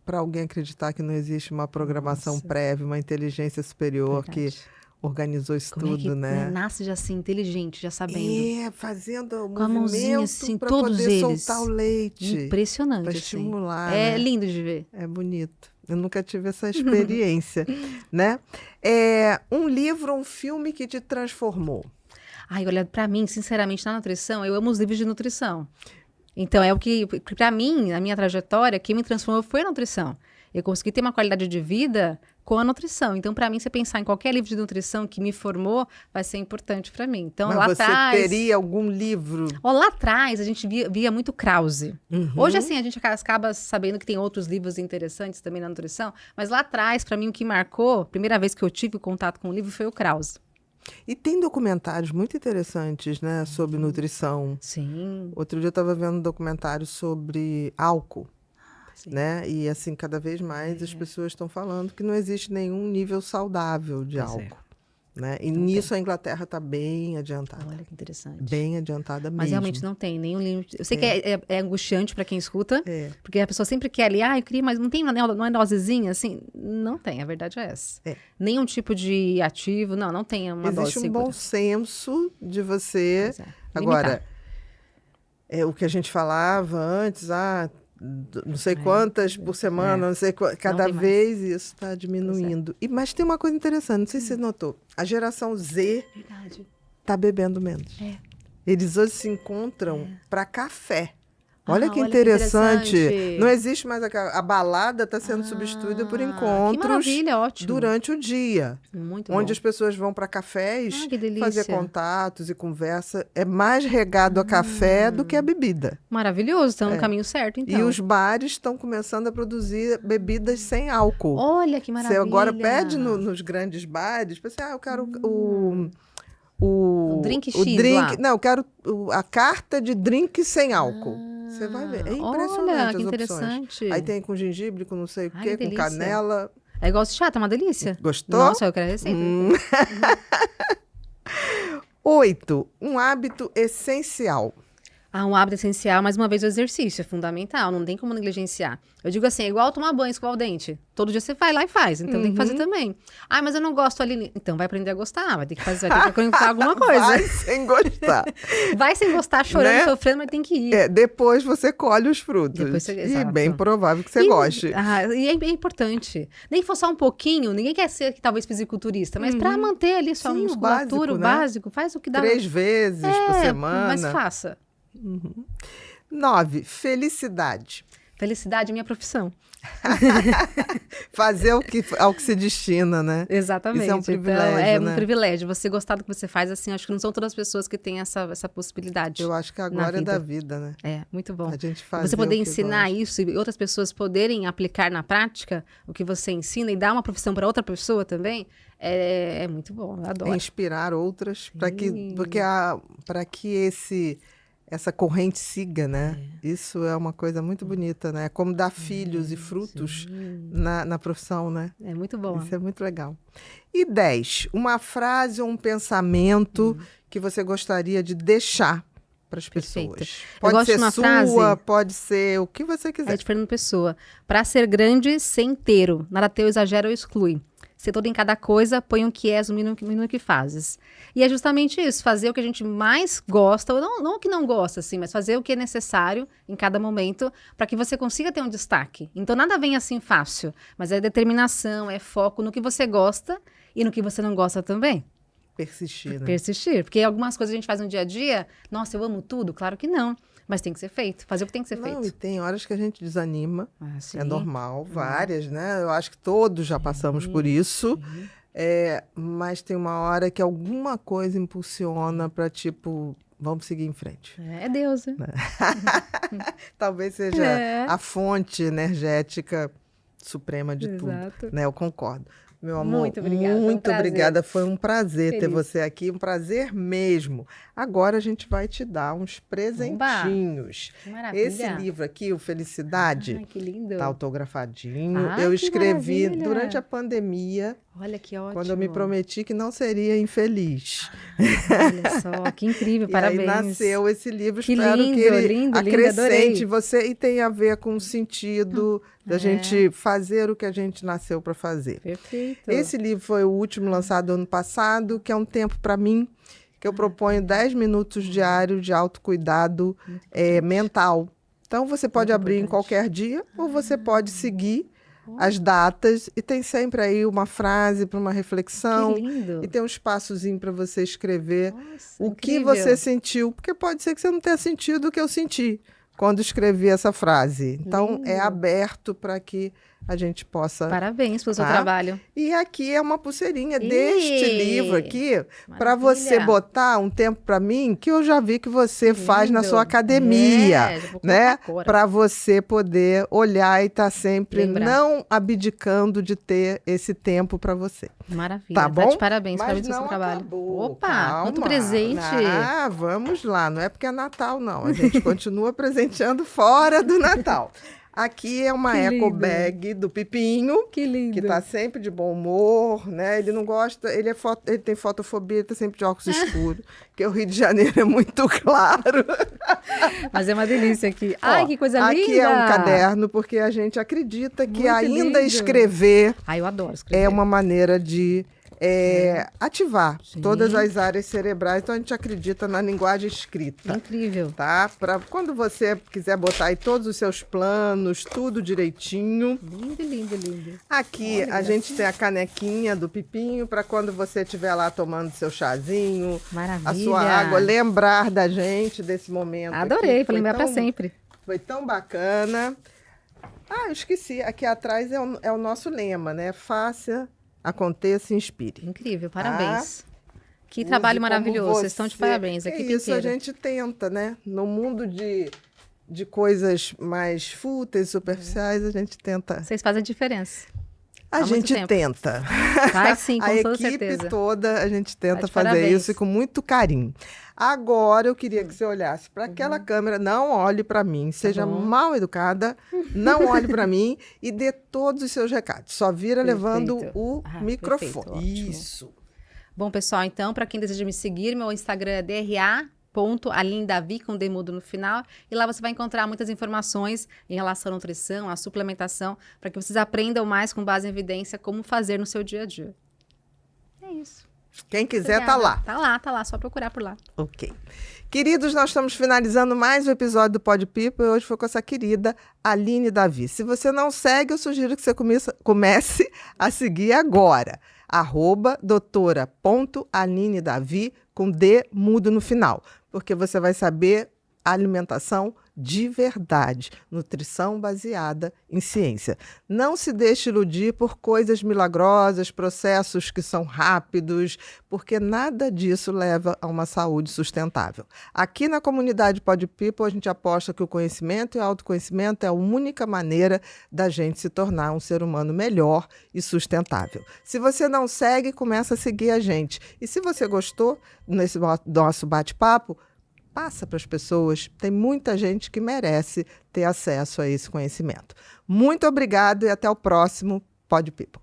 para alguém acreditar que não existe uma programação Nossa. prévia, uma inteligência superior Verdade. que organizou isso Como tudo, é que né? nasce já assim, inteligente, já sabendo. Fazendo o Com a mãozinha movimento assim, para todos poder eles. soltar o leite. Impressionante, Para assim. estimular, É né? lindo de ver. É bonito. Eu nunca tive essa experiência, né? Um livro, um filme que te transformou. Olha, pra mim, sinceramente, na nutrição, eu amo os livros de nutrição. Então, é o que, pra mim, na minha trajetória, quem me transformou foi a nutrição. Eu consegui ter uma qualidade de vida com a nutrição. Então, para mim, você pensar em qualquer livro de nutrição que me formou, vai ser importante para mim. Então, Mas lá você atrás... teria algum livro? Lá atrás, a gente via muito Krause. Uhum. Hoje, assim, a gente acaba sabendo que tem outros livros interessantes também na nutrição. Mas lá atrás, para mim, o que marcou, a primeira vez que eu tive contato com o livro foi o Krause. E tem documentários muito interessantes, né, sobre nutrição. Sim. Outro dia eu estava vendo um documentário sobre álcool, Sim. né? E assim, cada vez mais as pessoas estão falando que não existe nenhum nível saudável de Pois é. álcool, né? E Não nisso a Inglaterra está bem adiantada. Olha que interessante. Bem adiantada mesmo. Mas realmente não tem nenhum limite. Eu sei que é angustiante para quem escuta, É. porque a pessoa sempre quer ali, eu queria, mas não tem não é dosezinha, assim? Não tem, a verdade é essa. É. Nenhum tipo de ativo, não tem uma dose Existe um segura. bom senso de você. Pois é. Agora, o que a gente falava antes, não sei quantas por semana, não sei cada tem mais. vez isso está diminuindo. Mas tem uma coisa interessante, não sei se você notou. A geração Z Verdade. está bebendo menos. É. Eles hoje se encontram para café. Olha que olha que interessante. interessante. Não existe mais a balada está sendo substituída por Que encontros maravilha, ótimo. durante o dia. Muito Onde bom. as pessoas vão para cafés Que delícia. fazer contatos e conversa. É mais regado a café do que a bebida. Maravilhoso, estão no caminho certo, então. E os bares estão começando a produzir bebidas sem álcool. Olha que maravilha. Você agora pede nos grandes bares, você, eu quero o drink o X drink, lá. não, eu quero a carta de drink sem álcool. Você vai ver, é impressionante Olha, as que opções. interessante. Aí tem com gengibre, com não sei o Ai, quê, que com delícia. canela. É igual chá, tá uma delícia. Gostou? Nossa, eu quero a receita. 8. Um hábito essencial. Um hábito essencial, mais uma vez, o exercício é fundamental, não tem como negligenciar. Eu digo assim, é igual tomar banho, escovar o dente. Todo dia você vai lá e faz, então tem que fazer também. Mas eu não gosto ali. Então vai aprender a gostar, vai ter que fazer, vai ter que procurar alguma coisa. Vai sem gostar. Vai sem gostar, chorando, Né? sofrendo, mas tem que ir. Depois você colhe os frutos. Depois você- E exato. bem provável que você goste. E é importante. Nem que for só um pouquinho, ninguém quer ser talvez fisiculturista, mas pra manter ali sua Sim, o musculatura, básico, o né? básico, faz o que dá. 3 vezes por semana. Mas faça. 9. Felicidade. Felicidade é minha profissão. Fazer ao que se destina, né? Exatamente. Isso é um privilégio, então, é né? um privilégio. Você gostar do que você faz, assim, acho que não são todas as pessoas que têm essa possibilidade. Eu acho que agora é da vida, né? É, muito bom. A gente fazer Você poder o que ensinar gosta. isso e outras pessoas poderem aplicar na prática o que você ensina e dar uma profissão para outra pessoa também, é muito bom. Eu adoro. Inspirar outras para Sim. que essa corrente siga, né? Isso é uma coisa muito bonita, né? Como dar filhos e frutos na profissão, né? É muito bom. Isso é muito legal. E 10. Uma frase ou um pensamento que você gostaria de deixar para as Perfeito. pessoas. Eu Pode gosto de ser uma sua, frase- pode ser o que você É quiser. de Fernando Pessoa. Para ser grande, ser inteiro. Nada teu exagera ou exclui. Ser todo em cada coisa, põe o que és, o mínimo que fazes. E é justamente isso, fazer o que a gente mais gosta, ou não o que não gosta, assim, mas fazer o que é necessário em cada momento para que você consiga ter um destaque. Então nada vem assim fácil, mas é determinação, é foco no que você gosta e no que você não gosta também. Persistir, né? Persistir, porque algumas coisas a gente faz no dia a dia, nossa, eu amo tudo, claro que não, mas tem que ser feito, fazer o que tem que ser Não, e feito. tem horas que a gente desanima. Sim. É normal, várias, né? Eu acho que todos já passamos por isso. Mas tem uma hora que alguma coisa impulsiona para, tipo, vamos seguir em frente. É Deus, né? Talvez seja É. a fonte energética suprema de Exato. tudo. Né? Eu concordo. Meu amor, Muito obrigada, foi um muito prazer. obrigada. Foi um prazer ter Feliz. você aqui, um prazer mesmo. Agora a gente vai te dar uns presentinhos. Que maravilha. Esse livro aqui, o Felicidade, Ai, que lindo. tá autografadinho. Ai, Eu que escrevi maravilha. durante a pandemia, Olha que ótimo. quando eu me prometi que não seria infeliz. Olha só, que incrível, E parabéns. aí nasceu esse livro. Que Espero lindo, que ele lindo, lindo, acrescente adorei. você e tenha a ver com o sentido da gente fazer o que a gente nasceu para fazer. Perfeito. Esse livro foi o último lançado ano passado, que é um tempo para mim, que eu proponho 10 minutos diários de autocuidado mental. Então, você pode abrir em importante. qualquer dia ou você pode seguir as datas e tem sempre aí uma frase para uma reflexão Que lindo. e tem um espaçozinho para você escrever Nossa, o que incrível. você sentiu, porque pode ser que você não tenha sentido o que eu senti quando escrevi essa frase. Então, é Lindo. aberto para que a gente possa... Parabéns pelo seu Tá? trabalho. E aqui é uma pulseirinha Ih, deste livro aqui, para maravilha. você botar um tempo para mim, que eu já vi que você Que faz na lindo. sua academia, É, já vou né? colocar agora. Para você poder olhar e estar sempre Lembrar. não abdicando de ter esse tempo para você. Maravilha. Tá Tá bom? de parabéns pelo seu não trabalho. acabou. Opa, Calma. quanto presente. Ah, vamos lá. Não é porque é Natal, não. A gente continua presenteando fora do Natal. Aqui é uma Que eco lindo. bag do Pipinho, Que lindo. que tá sempre de bom humor, né? Ele não gosta, ele tem fotofobia, ele tá sempre de óculos escuros, porque o Rio de Janeiro é muito claro. Mas é uma delícia aqui. Ai, Ó, que coisa linda. Aqui é um caderno, porque a gente acredita que Muito ainda lindo. escrever Ai, eu adoro escrever. é uma maneira de ativar Sim. todas as áreas cerebrais. Então, a gente acredita na linguagem escrita. Incrível. Tá? Para quando você quiser botar aí todos os seus planos, tudo direitinho. Lindo, lindo, lindo. Aqui Olha, a gente tem a canequinha do Pipinho para quando você estiver lá tomando seu chazinho, Maravilha. a sua água, lembrar da gente desse momento. Adorei, aqui. pra lembrar pra sempre. Foi tão bacana. Ah, eu esqueci. Aqui atrás é o nosso lema, né? Faça, aconteça, inspire. Incrível, parabéns. Que Use trabalho como maravilhoso. Vocês estão de você- parabéns, a É equipe isso, a inteira. gente tenta, né? No mundo de coisas mais fúteis, superficiais, a gente tenta. Vocês fazem diferença. A Há muito gente tempo. tenta. Vai sim, com A toda equipe certeza. toda, a gente tenta Tá de fazer parabéns. isso e com muito carinho. Agora eu queria que você olhasse para aquela câmera, não olhe para mim, seja bom. mal educada, não olhe para mim e dê todos os seus recados. Só vira levando Perfeito. o Ah, microfone. perfeito, ótimo. Isso. Bom, pessoal, então, para quem deseja me seguir, meu Instagram é dra.alindavi, com demudo no final. E lá você vai encontrar muitas informações em relação à nutrição, à suplementação, para que vocês aprendam mais com base em evidência como fazer no seu dia a dia. É isso. Quem quiser, tá Obrigada. lá. Tá lá, só procurar por lá. Ok. Queridos, nós estamos finalizando mais um episódio do Pod People e hoje foi com essa querida Aline Davi. Se você não segue, eu sugiro que você comece a seguir agora. @doutora.alinedavi com D mudo no final, porque você vai saber alimentação de verdade, nutrição baseada em ciência. Não se deixe iludir por coisas milagrosas, processos que são rápidos, porque nada disso leva a uma saúde sustentável. Aqui na comunidade Pod People, a gente aposta que o conhecimento e o autoconhecimento é a única maneira da gente se tornar um ser humano melhor e sustentável. Se você não segue, começa a seguir a gente. E se você gostou nesse nosso bate-papo, passa para as pessoas. Tem muita gente que merece ter acesso a esse conhecimento. Muito obrigado e até o próximo Pod People.